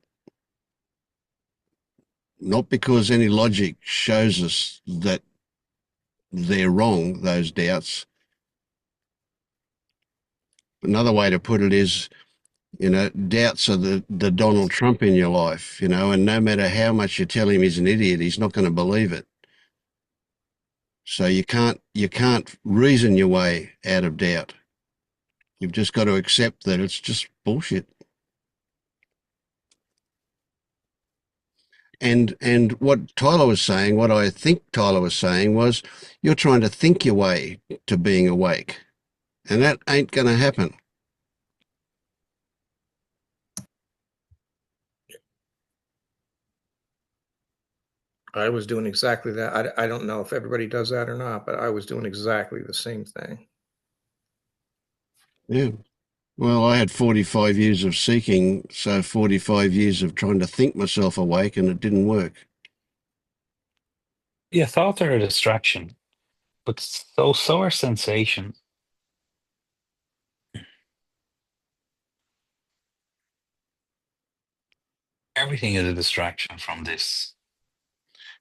Not because any logic shows us that they're wrong, those doubts. Another way to put it is, doubts are the Donald Trump in your life, and no matter how much you tell him he's an idiot, he's not going to believe it. So you can't reason your way out of doubt. You've just got to accept that it's just bullshit. And what Tyler was saying, what I think Tyler was saying was, you're trying to think your way to being awake, and that ain't going to happen. I was doing exactly that. I don't know if everybody does that or not, but I was doing exactly the same thing. Yeah. Well, I had 45 years of seeking, so 45 years of trying to think myself awake, and it didn't work. Yeah, thoughts are a distraction, but so are sensation. Everything is a distraction from this.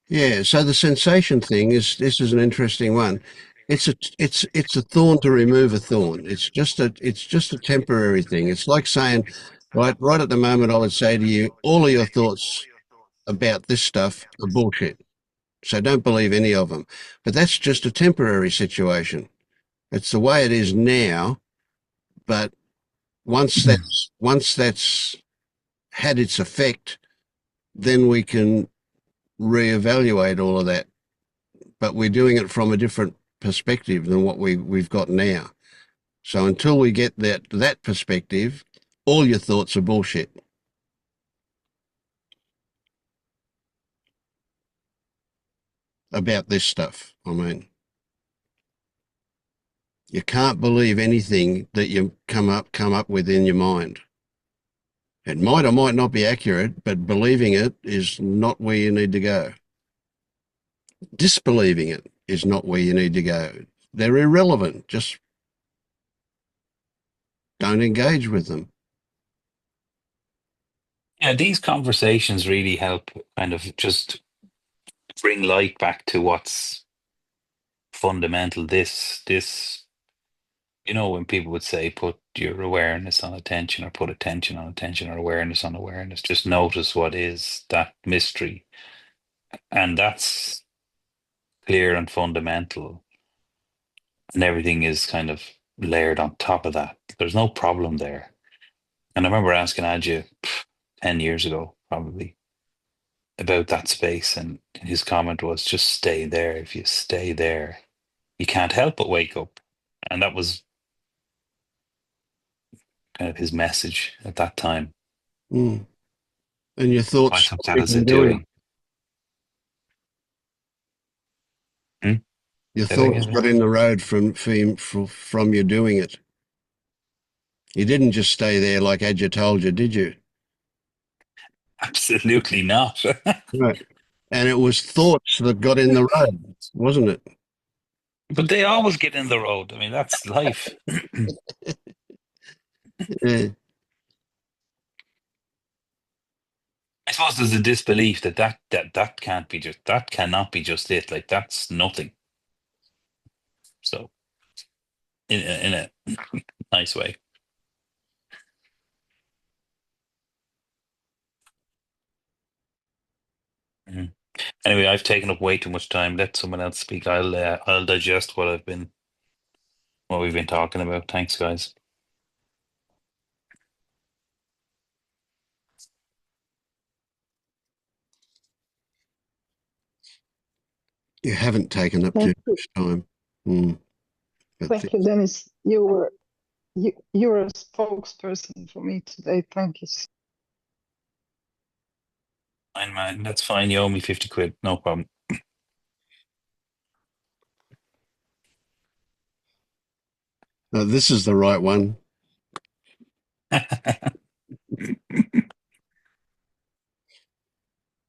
Yeah, so the sensation thing this is an interesting one. It's a thorn to remove a thorn. It's just a temporary thing. It's like saying, right at the moment, I would say to you, all of your thoughts about this stuff are bullshit. So don't believe any of them. But that's just a temporary situation. It's the way it is now. But once that's had its effect, then we can reevaluate all of that. But we're doing it from a different perspective than what we've got now. So until we get that perspective, all your thoughts are bullshit. About this stuff, I mean. You can't believe anything that you come up with in your mind. It might or might not be accurate, but believing it is not where you need to go. Disbelieving it is not where you need to go. They're irrelevant. Just don't engage with them. Yeah, these conversations really help kind of just bring light back to what's fundamental. This, when people would say, put your awareness on attention, or put attention on attention, or awareness on awareness, just notice what is that mystery. And that's clear and fundamental. And everything is kind of layered on top of that. There's no problem there. And I remember asking Adja 10 years ago, probably, about that space. And his comment was, just stay there. If you stay there, you can't help but wake up. And that was kind of his message at that time. Mm. And your thoughts I took that as a doing. doing. Hmm? Your Say that thoughts again, got in the road from you doing it. You didn't just stay there like Adja told you, did you? Absolutely not. Right. And it was thoughts that got in the road, wasn't it? But they always get in the road. I mean, that's life. Yeah. I suppose there's a disbelief that can't be just that cannot be just it. Like that's nothing. So in a nice way. Mhm. Anyway, I've taken up way too much time. Let someone else speak. I'll digest what we've been talking about. Thanks, guys. You haven't taken up too Thank you. much time. Mm. But Thank you, Dennis. You're a spokesperson for me today. Thank you. Fine, man. That's fine. You owe me 50 quid. No problem. this is the right one.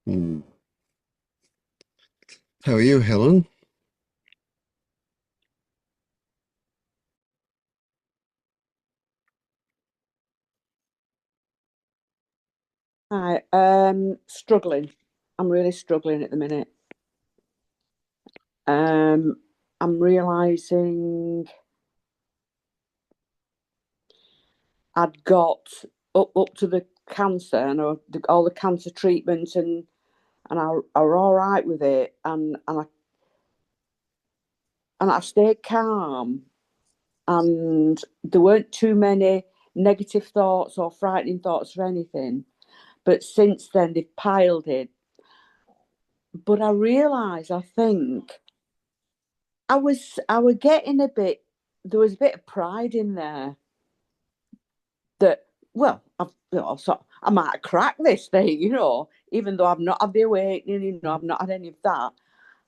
Mm. How are you, Helen? Hi, struggling. I'm really struggling at the minute. I'm realizing I'd got up to the cancer and all the cancer treatments, and I are all right with it, and I stayed calm, and there weren't too many negative thoughts or frightening thoughts or anything. But since then, they've piled in. But I realise, I think I was getting a bit. There was a bit of pride in there that, well, so I might crack this thing, even though I've not had the awakening, I've not had any of that.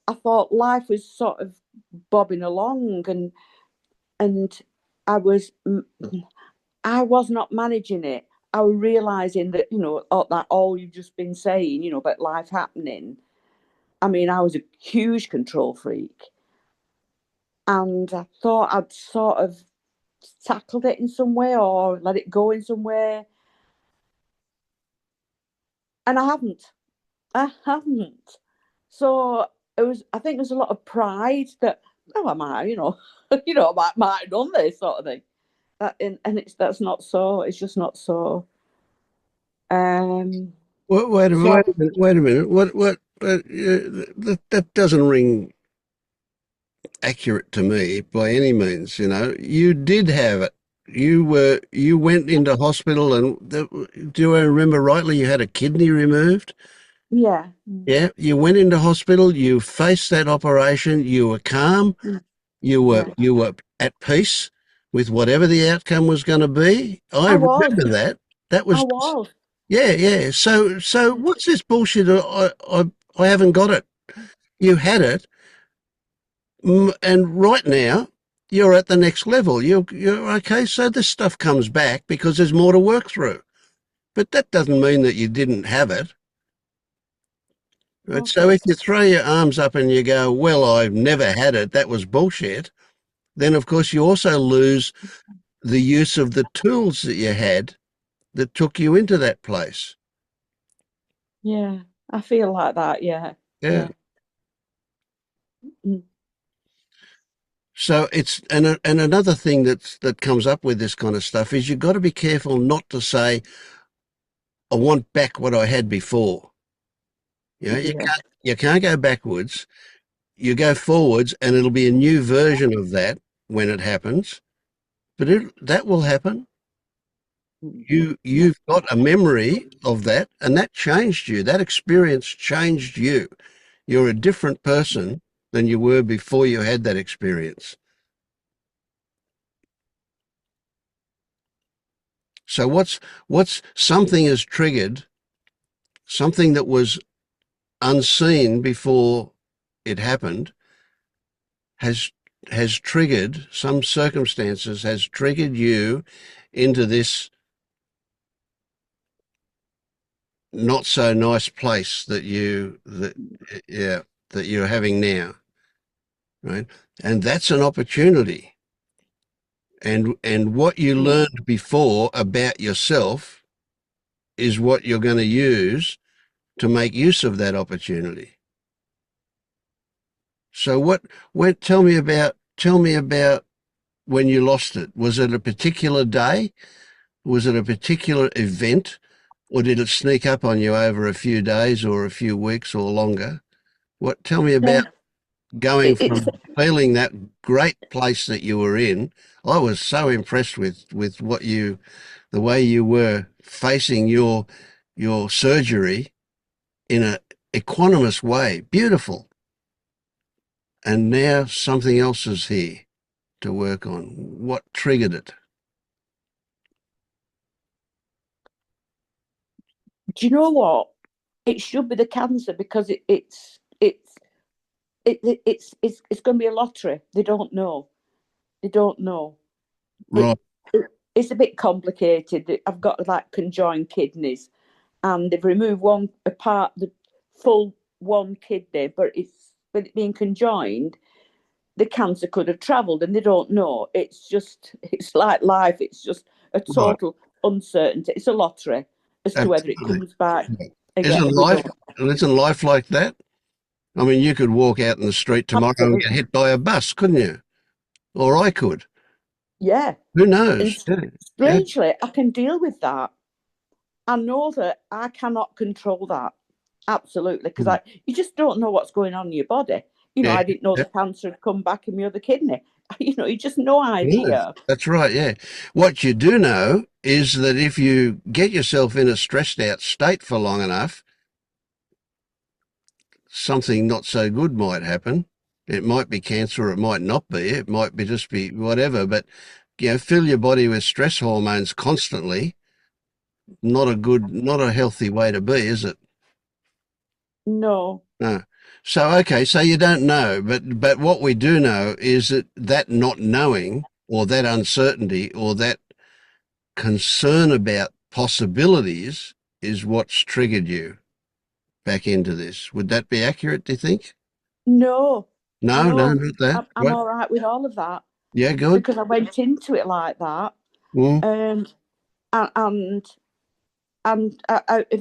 I thought life was sort of bobbing along, and I was not managing it. I was realizing that, all you've just been saying, about life happening. I mean, I was a huge control freak, and I thought I'd sort of tackled it in some way or let it go in some way, and I haven't. I haven't. So I think there's a lot of pride that, oh, I might, I might have done this sort of thing. That's not so. It's just not so. Wait a So minute. Wait a minute. What? That doesn't ring accurate to me by any means. You did have it. You went into hospital, and do I remember rightly? You had a kidney removed. yeah, Yeah, you went into hospital. You faced that operation. You were calm. yeah. You were at peace with whatever the outcome was going to be. I I was, remember that. That I was was. yeah, yeah. So what's this bullshit? I haven't got it. You had it. And right now you're at the next level. You're okay. So this stuff comes back because there's more to work through. But that doesn't mean that you didn't have it. Right? So Okay. if you throw your arms up and you go, well, I've never had it, that was bullshit, then of course you also lose the use of the tools that you had that took you into that place. Yeah, I feel like that. Yeah, Yeah. yeah. Mm. So it's and another thing that comes up with this kind of stuff is you've got to be careful not to say, I want back what I had before. Yeah, You can't go backwards. You go forwards, and it'll be a new version of that when it happens. But that will happen. mm, yeah, You've got a memory of that, and that changed you. That experience changed you. You're a different person than you were before you had that experience. So what's something has triggered something that was unseen before it happened has triggered some circumstances has triggered you into this not so nice place that yeah that you're having now. right? And that's an opportunity. And what you learned before about yourself is what you're going to use to make use of that opportunity. So tell me about when you lost it. Was it a particular day? Was it a particular event? Or did it sneak up on you over a few days or a few weeks or longer? Tell me about going It's from feeling that great place that you were in. I was so impressed with the way you were facing your surgery in a equanimous way. Beautiful. And now something else is here to work on. What triggered it? Do you know what? It should be the cancer, because it's going to be a lottery. They don't know. Right. It's a bit complicated. I've got like conjoined kidneys, and they've removed the full one kidney, but with it being conjoined, the cancer could have travelled, and they don't know. It's like life. It's just a total uncertainty. It's a lottery as to whether it Absolutely. comes back again. Isn't life like that? I mean, you could walk out in the street tomorrow and get hit by a bus, couldn't you? Or I could. Yeah. Who knows? And strangely, I can deal with that. I know that I cannot control that. Absolutely. Because you just don't know what's going on in your body. I didn't know the cancer had come back in my other kidney. You just no idea. That's right, yeah. What you do know is that if you get yourself in a stressed out state for long enough, something not so good might happen. It might be cancer, or it might not be. It might be just be whatever. But fill your body with stress hormones constantly. Not a healthy way to be, is it? No. No. So okay, so you don't know, but what we do know is that not knowing, or that uncertainty, or that concern about possibilities is what's triggered you back into this. Would that be accurate, do you think? No, No, not that. I'm all right with all of that. Yeah, good. Because I went into it like that, and out of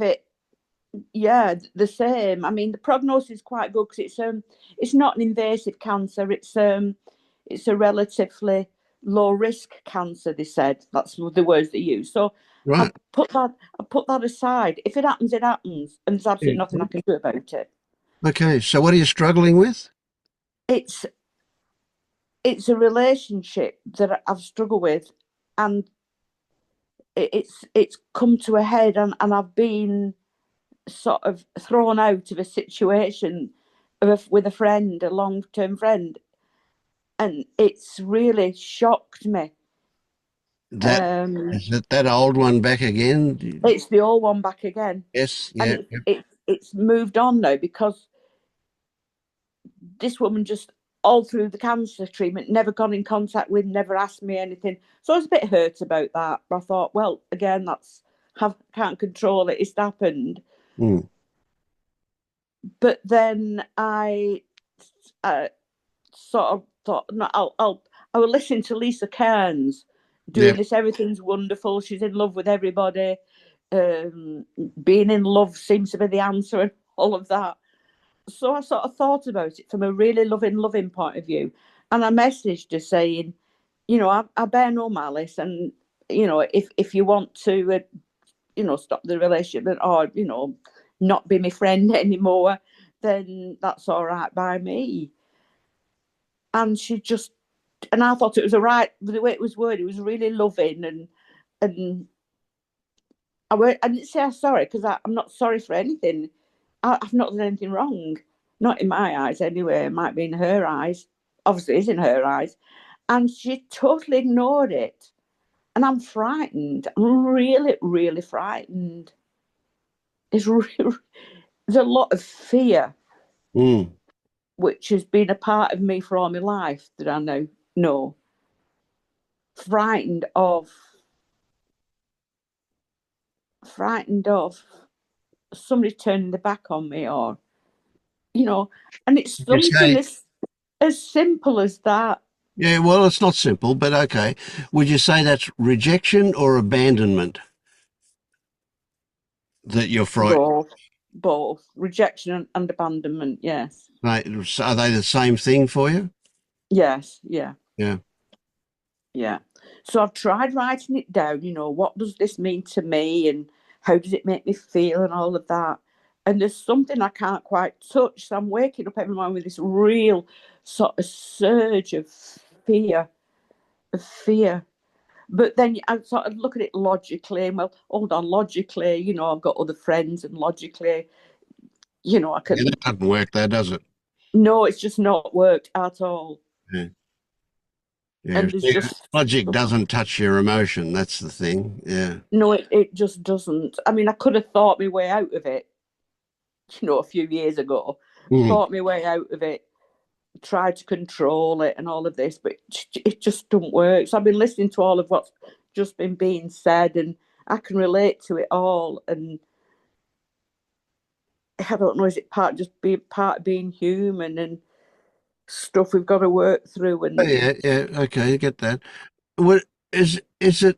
it, the same. I mean, the prognosis is quite good, because it's not an invasive cancer. It's a relatively low risk cancer. They said that's the words they use. So right. I put that aside. If it happens, it happens, and there's absolutely nothing I can do about it. Okay, so what are you struggling with? It's a relationship that I've struggled with, and it's come to a head, and I've been sort of thrown out of a situation with a friend, a long-term friend, and it's really shocked me. Is it that old one back again? It's the old one back again. Yes, yeah. And it's moved on now, because this woman just all through the cancer treatment never got in contact with, never asked me anything. So I was a bit hurt about that. But I thought, well, again, can't control it. It's happened. But then I sort of thought, no, I will listen to Lisa Cairns doing this. Everything's wonderful. She's in love with everybody. Being in love seems to be the answer, and all of that. So I sort of thought about it from a really loving point of view. And I messaged her saying, I bear no malice. And, if you want to, stop the relationship, or, not be my friend anymore, then that's all right by me. And and I thought it was the way it was worded, it was really loving. And I didn't say I'm sorry, because I'm not sorry for anything. I've not done anything wrong. Not in my eyes, anyway. It might be in her eyes. Obviously, it's in her eyes. And she totally ignored it. And I'm frightened. I'm really, really frightened. There's a lot of fear, which has been a part of me for all my life, that I now know. Frightened of somebody turning their back on me, or, and it's something As simple as that. Yeah, well, it's not simple, but okay. Would you say that's rejection or abandonment that you're frightened? Both. Rejection and abandonment, yes. Right. Are they the same thing for you? Yes, yeah. Yeah. Yeah. So I've tried writing it down, what does this mean to me and how does it make me feel and all of that. And there's something I can't quite touch. So I'm waking up every morning with this real sort of surge of fear, But then I sort of look at it logically, and well, hold on, logically, I've got other friends, and logically, I Yeah, can. that doesn't work though, does it? No, it's just not worked at all. Yeah. Yeah. And there's just Logic doesn't touch your emotion. That's the thing. Yeah. no, it just doesn't. I mean, I could have thought my way out of it, a few years ago. Thought my way out of it, tried to control it and all of this, but it just doesn't work. So I've been listening to all of what's just been being said, and I can relate to it all. And I don't know, is it part of being human and stuff we've got to work through? And Oh, yeah. Yeah. Okay. I get that. What is it?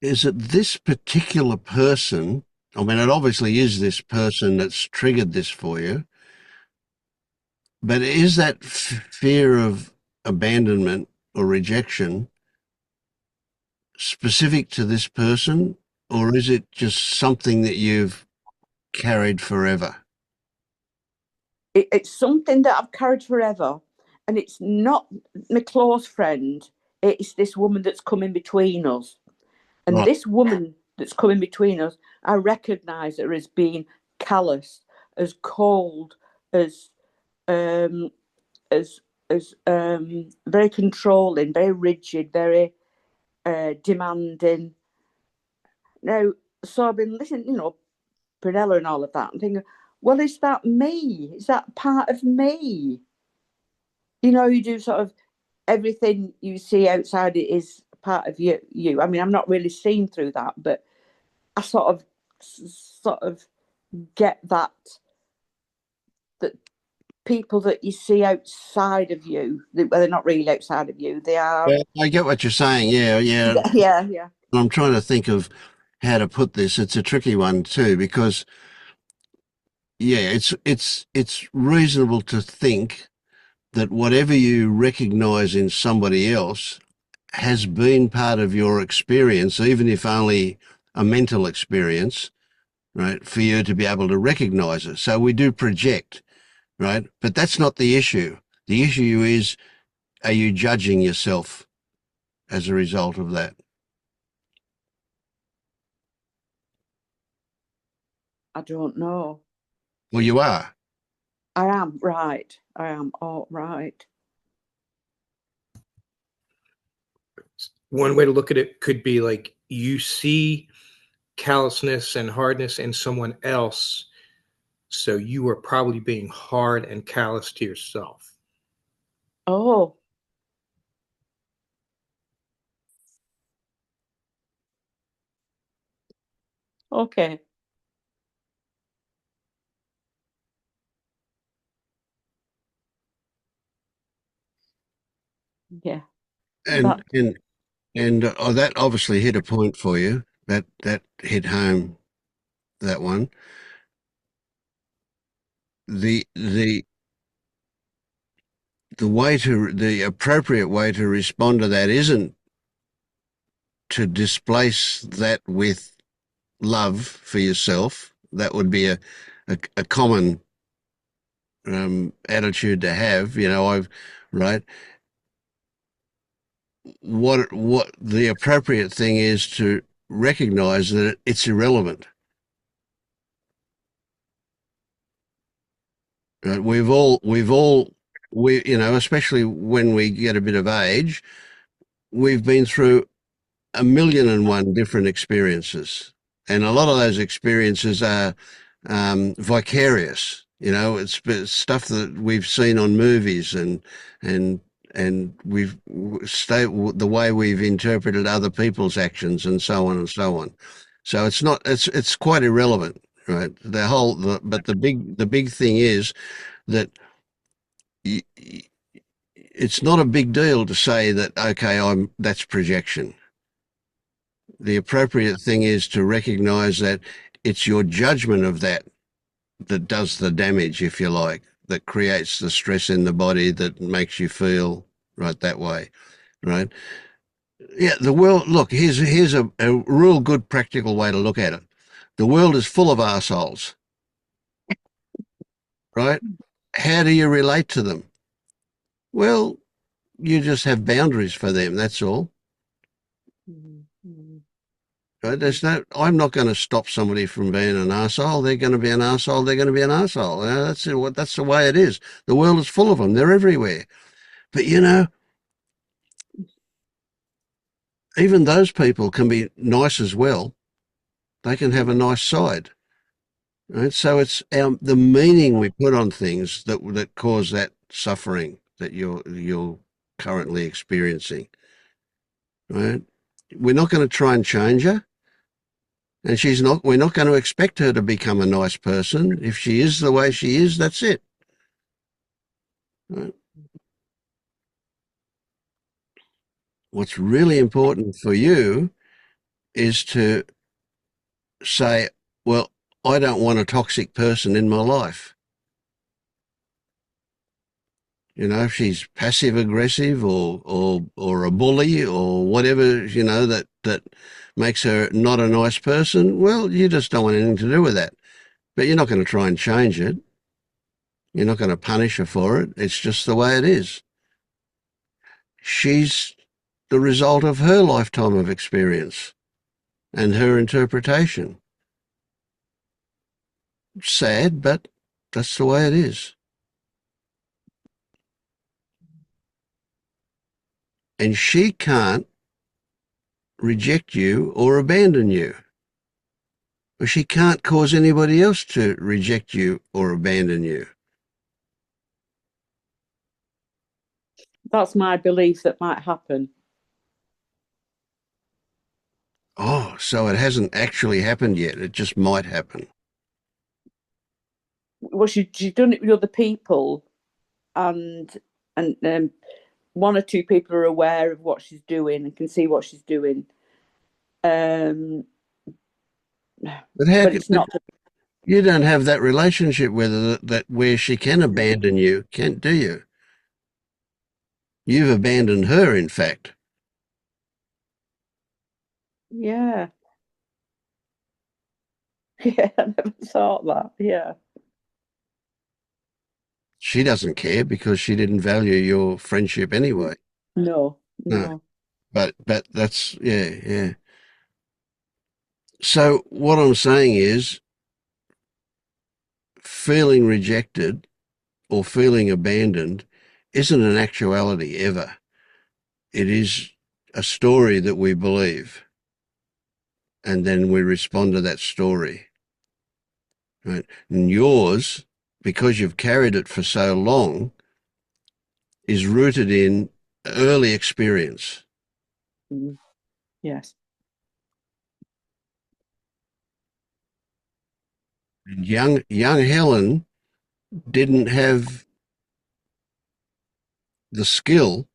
Is it this particular person? I mean, it obviously is this person that's triggered this for you, but is that fear of abandonment or rejection specific to this person, or is it just something that you've carried forever? it's something that I've carried forever, and it's not my close friend. It's this woman that's come in between us. And Right. this woman that's coming between us, I recognise her as being callous, as cold, as very controlling, very rigid, very demanding. Now, so I've been listening, Prunella and all of that, and thinking, well, is that me? Is that part of me? You do sort of everything you see outside it is part of you. I mean, I'm not really seen through that, but I sort of get that people that you see outside of you, well, they're not really outside of you. They are. Yeah, I get what you're saying. Yeah, yeah. Yeah. I'm trying to think of how to put this. It's a tricky one too, because yeah, it's reasonable to think that whatever you recognize in somebody else has been part of your experience, even if only a mental experience, right, for you to be able to recognize it. So we do project, right? But that's not the issue. The issue is, are you judging yourself as a result of that? I don't know. Well, you are. I am right. I am all right. One way to look at it could be like you see callousness and hardness in someone else, so you are probably being hard and callous to yourself. Oh. Okay. Yeah. And that obviously hit a point for you. That hit home, that one. The the appropriate way to respond to that isn't to displace that with love for yourself. That would be a common attitude to have. Right. What the appropriate thing is to recognize that it's irrelevant. Right? Especially when we get a bit of age, we've been through a million and one different experiences. And a lot of those experiences are vicarious. It's stuff that we've seen on movies and we've the way we've interpreted other people's actions and so on and so on. So it's quite irrelevant, right? But the big thing is that it's not a big deal to say that, okay, that's projection. The appropriate thing is to recognize that it's your judgment of that does the damage, if you like, that creates the stress in the body that makes you feel right that way, right? Yeah, the world, look, here's a real good practical way to look at it. The world is full of arseholes, right? How do you relate to them? Well, you just have boundaries for them, that's all. Right? I'm not going to stop somebody from being an arsehole. They're going to be an arsehole. They're going to be an arsehole. That's the way it is. The world is full of them. They're everywhere. But even those people can be nice as well. They can have a nice side. Right? So it's the meaning we put on things that cause that suffering that you're currently experiencing. Right? We're not going to try and change her. And we're not going to expect her to become a nice person. If she is the way she is, that's it. Right? What's really important for you is to say, well, I don't want a toxic person in my life. If she's passive aggressive or a bully or whatever, that makes her not a nice person, well, you just don't want anything to do with that. But you're not going to try and change it. You're not going to punish her for it. It's just the way it is. She's the result of her lifetime of experience and her interpretation. Sad, but that's the way it is. And she can't reject you or abandon you. Or she can't cause anybody else to reject you or abandon you. That's my belief that might happen. Oh, so it hasn't actually happened yet. It just might happen. Well, she's done it with other people, and one or two people are aware of what she's doing and can see what she's doing. But it's not. You don't have that relationship with her that where she can abandon you, do you? You've abandoned her, in fact. Yeah. Yeah, I never thought that. Yeah. She doesn't care because she didn't value your friendship anyway. No. But that's, yeah. So what I'm saying is feeling rejected or feeling abandoned isn't an actuality ever. It is a story that we believe, and then we respond to that story. Right? And yours, because you've carried it for so long, is rooted in early experience. Yes. And young Helen didn't have the skill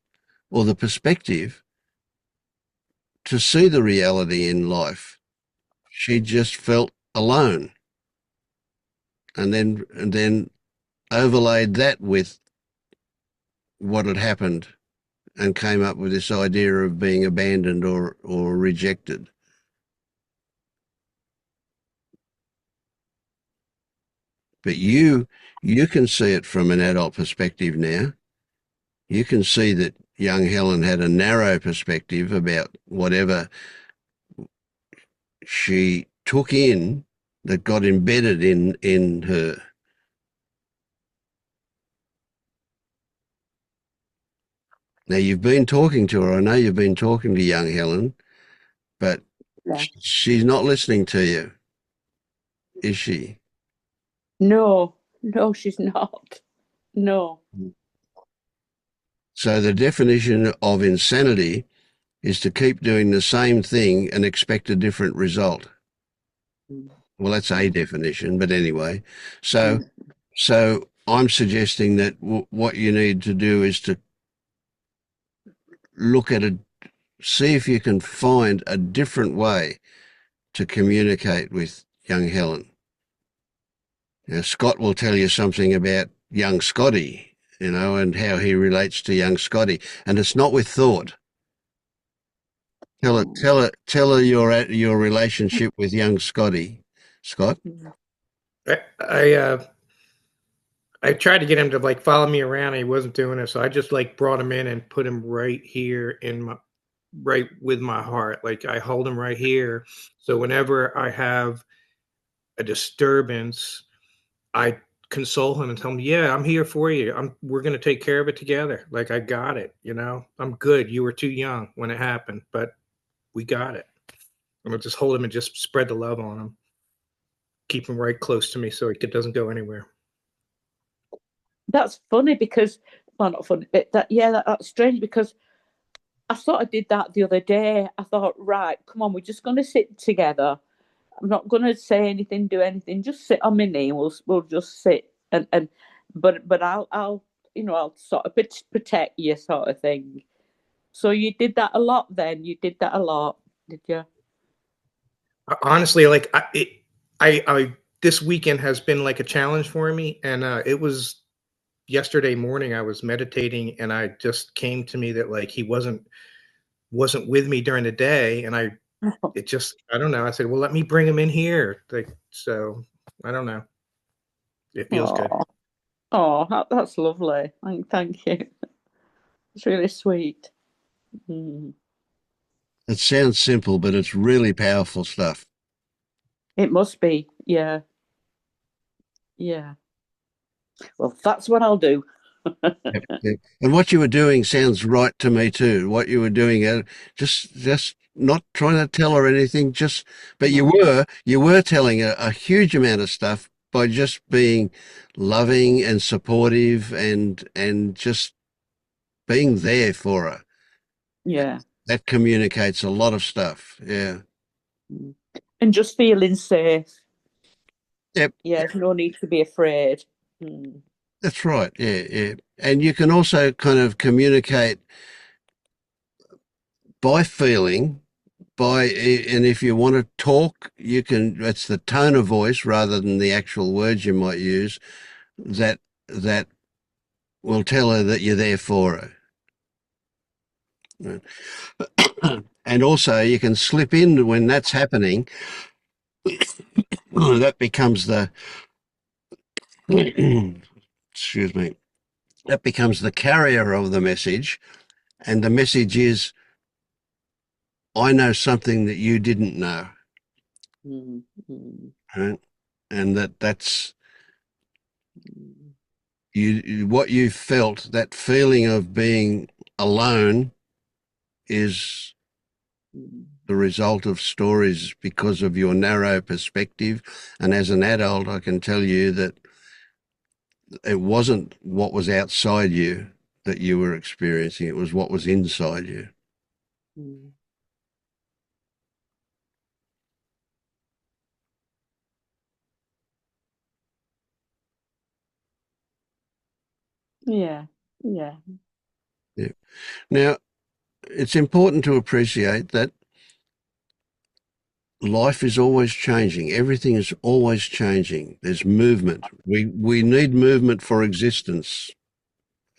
or the perspective to see the reality in life. She just felt alone, and then overlaid that with what had happened and came up with this idea of being abandoned or rejected. But you can see it from an adult perspective now. You can see that young Helen had a narrow perspective about whatever she took in that got embedded in her. Now, you've been talking to her. I know you've been talking to young Helen, but she's not listening to you, is she? No, she's not. No. So the definition of insanity is to keep doing the same thing and expect a different result. Well, that's a definition, but anyway. So I'm suggesting that what you need to do is to look at it, see if you can find a different way to communicate with young Helen. Now, Scott will tell you something about young Scotty, and how he relates to young Scotty, and it's not with thought. Tell her your relationship with young Scotty, Scott. I tried to get him to like follow me around, and he wasn't doing it. So I just like brought him in and put him right here right with my heart. Like I hold him right here. So whenever I have a disturbance, I console him and tell him, "Yeah, I'm here for you. We're going to take care of it together. Like I got it. I'm good. You were too young when it happened, but we got it." I'm gonna just hold him and just spread the love on him. Keep him right close to me so he doesn't go anywhere. That's funny because, well, not funny. That's strange because I sort of did that the other day. I thought, right, come on, we're just going to sit together. I'm not going to say anything, do anything. Just sit on my knee. We'll just sit but I'll sort of protect you, sort of thing. So you did that a lot. Then you did that a lot, did you? Honestly, like I this weekend has been like a challenge for me, and it was yesterday morning. I was meditating, and I just came to me that like he wasn't with me during the day, and I don't know. I said, well, let me bring him in here. So I don't know. It feels good. Oh, that's lovely. Thank you. It's really sweet. Mm. It sounds simple, but it's really powerful stuff. It must be. Yeah. Yeah. Well, that's what I'll do. Yeah. And what you were doing sounds right to me too. What you were doing, just not trying to tell her anything, but you were telling her a huge amount of stuff by just being loving and supportive and just being there for her. Yeah. That communicates a lot of stuff. Yeah. And just feeling safe. Yep. Yeah, no need to be afraid. Mm. That's right. Yeah, yeah. And you can also kind of communicate by feeling, and if you want to talk, it's the tone of voice rather than the actual words you might use that will tell her that you're there for her. And also you can slip in when that's happening. That becomes the excuse me. That becomes the carrier of the message, and the message is, I know something that you didn't know. Mm-hmm. Right? And that's what you felt, that feeling of being alone, is the result of stories because of your narrow perspective. And as an adult, I can tell you that it wasn't what was outside you that you were experiencing, it was what was inside you. Yeah. Yeah. Yeah. Now, it's important to appreciate that life is always changing. Everything is always changing. There's movement. We need movement for existence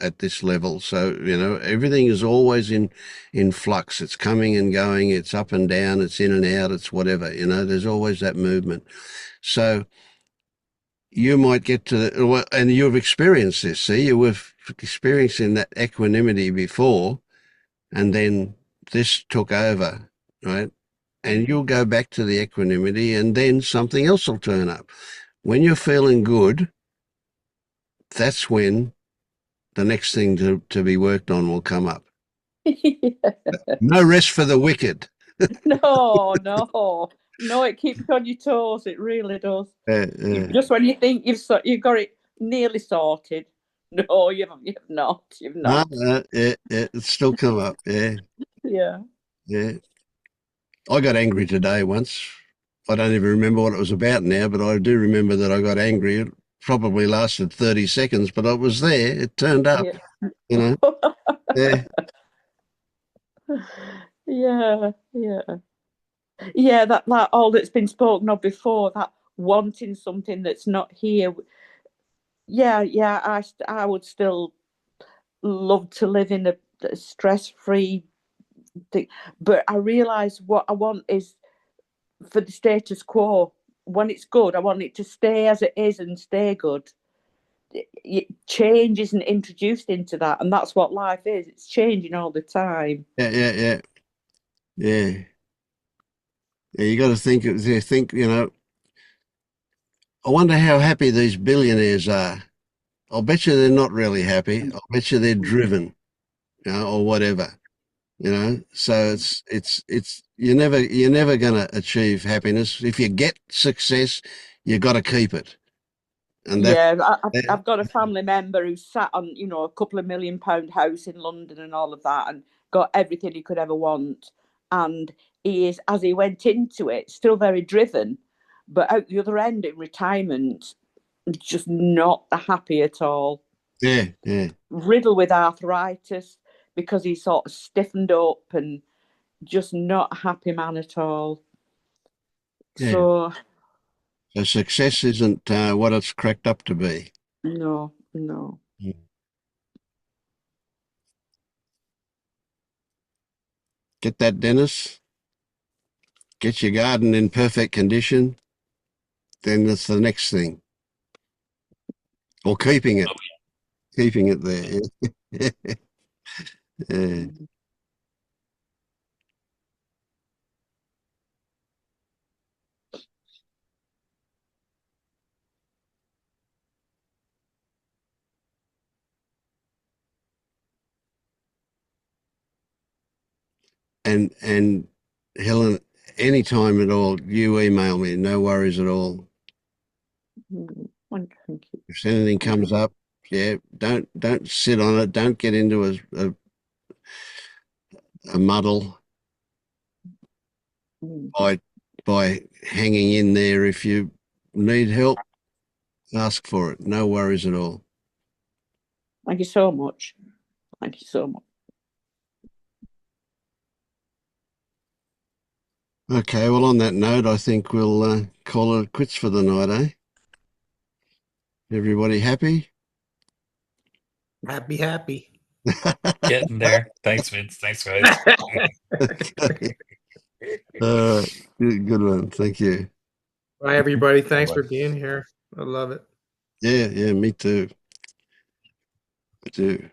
at this level. So, everything is always in flux. It's coming and going. It's up and down. It's in and out. It's whatever, there's always that movement. So you might get to, and you've experienced this. See, you were experiencing that equanimity before, and then this took over, right? And you'll go back to the equanimity, and then something else will turn up. When you're feeling good, that's when the next thing to be worked on will come up. No rest for the wicked. No, it keeps you on your toes. It really does. Just when you think you've got it nearly sorted, no, you've not. You've not. No, it's still come up. Yeah, Yeah. yeah. I got angry today once, I don't even remember what it was about now, but I do remember that I got angry. It probably lasted 30 seconds, but I was there. It turned up, Yeah. you know. Yeah. Yeah, yeah. Yeah, that all that's been spoken of before, that wanting something that's not here. Yeah, I would still love to live in a stress-free thing, but I realise what I want is for the status quo. When it's good, I want it to stay as it is and stay good. Change isn't introduced into that, and that's what life is. It's changing all the time. Yeah. Yeah. You got to think, you know, I wonder how happy these billionaires are. I'll bet you they're not really happy. I'll bet you they're driven, you know, or whatever, you know. So it's you're never going to achieve happiness. If you get success, you got to keep it. And Yeah, I've got a family member who sat on, a couple of £1 million house in London and all of that, and got everything he could ever want. And he is, as he went into it, still very driven, but out the other end in retirement, just not happy at all. yeah. Riddled with arthritis because he's sort of stiffened up and just not a happy man at all. Yeah. So success isn't what it's cracked up to be. no. Get that, Dennis? Get your garden in perfect condition. Then that's the next thing. Or keeping it there. Yeah. And Helen, anytime at all, you email me. No worries at all. Thank you. If anything comes up, yeah, don't sit on it. Don't get into a muddle by hanging in there. If you need help, ask for it. No worries at all. Thank you so much. Thank you so much. Okay, well, on that note, I think we'll call it quits for the night, eh? Everybody happy? Happy. Getting there. Thanks, Vince. Thanks, guys. Okay. Good one. Thank you. Bye, everybody. Thanks Bye-bye. for being here. I love it. Yeah, me too. I do.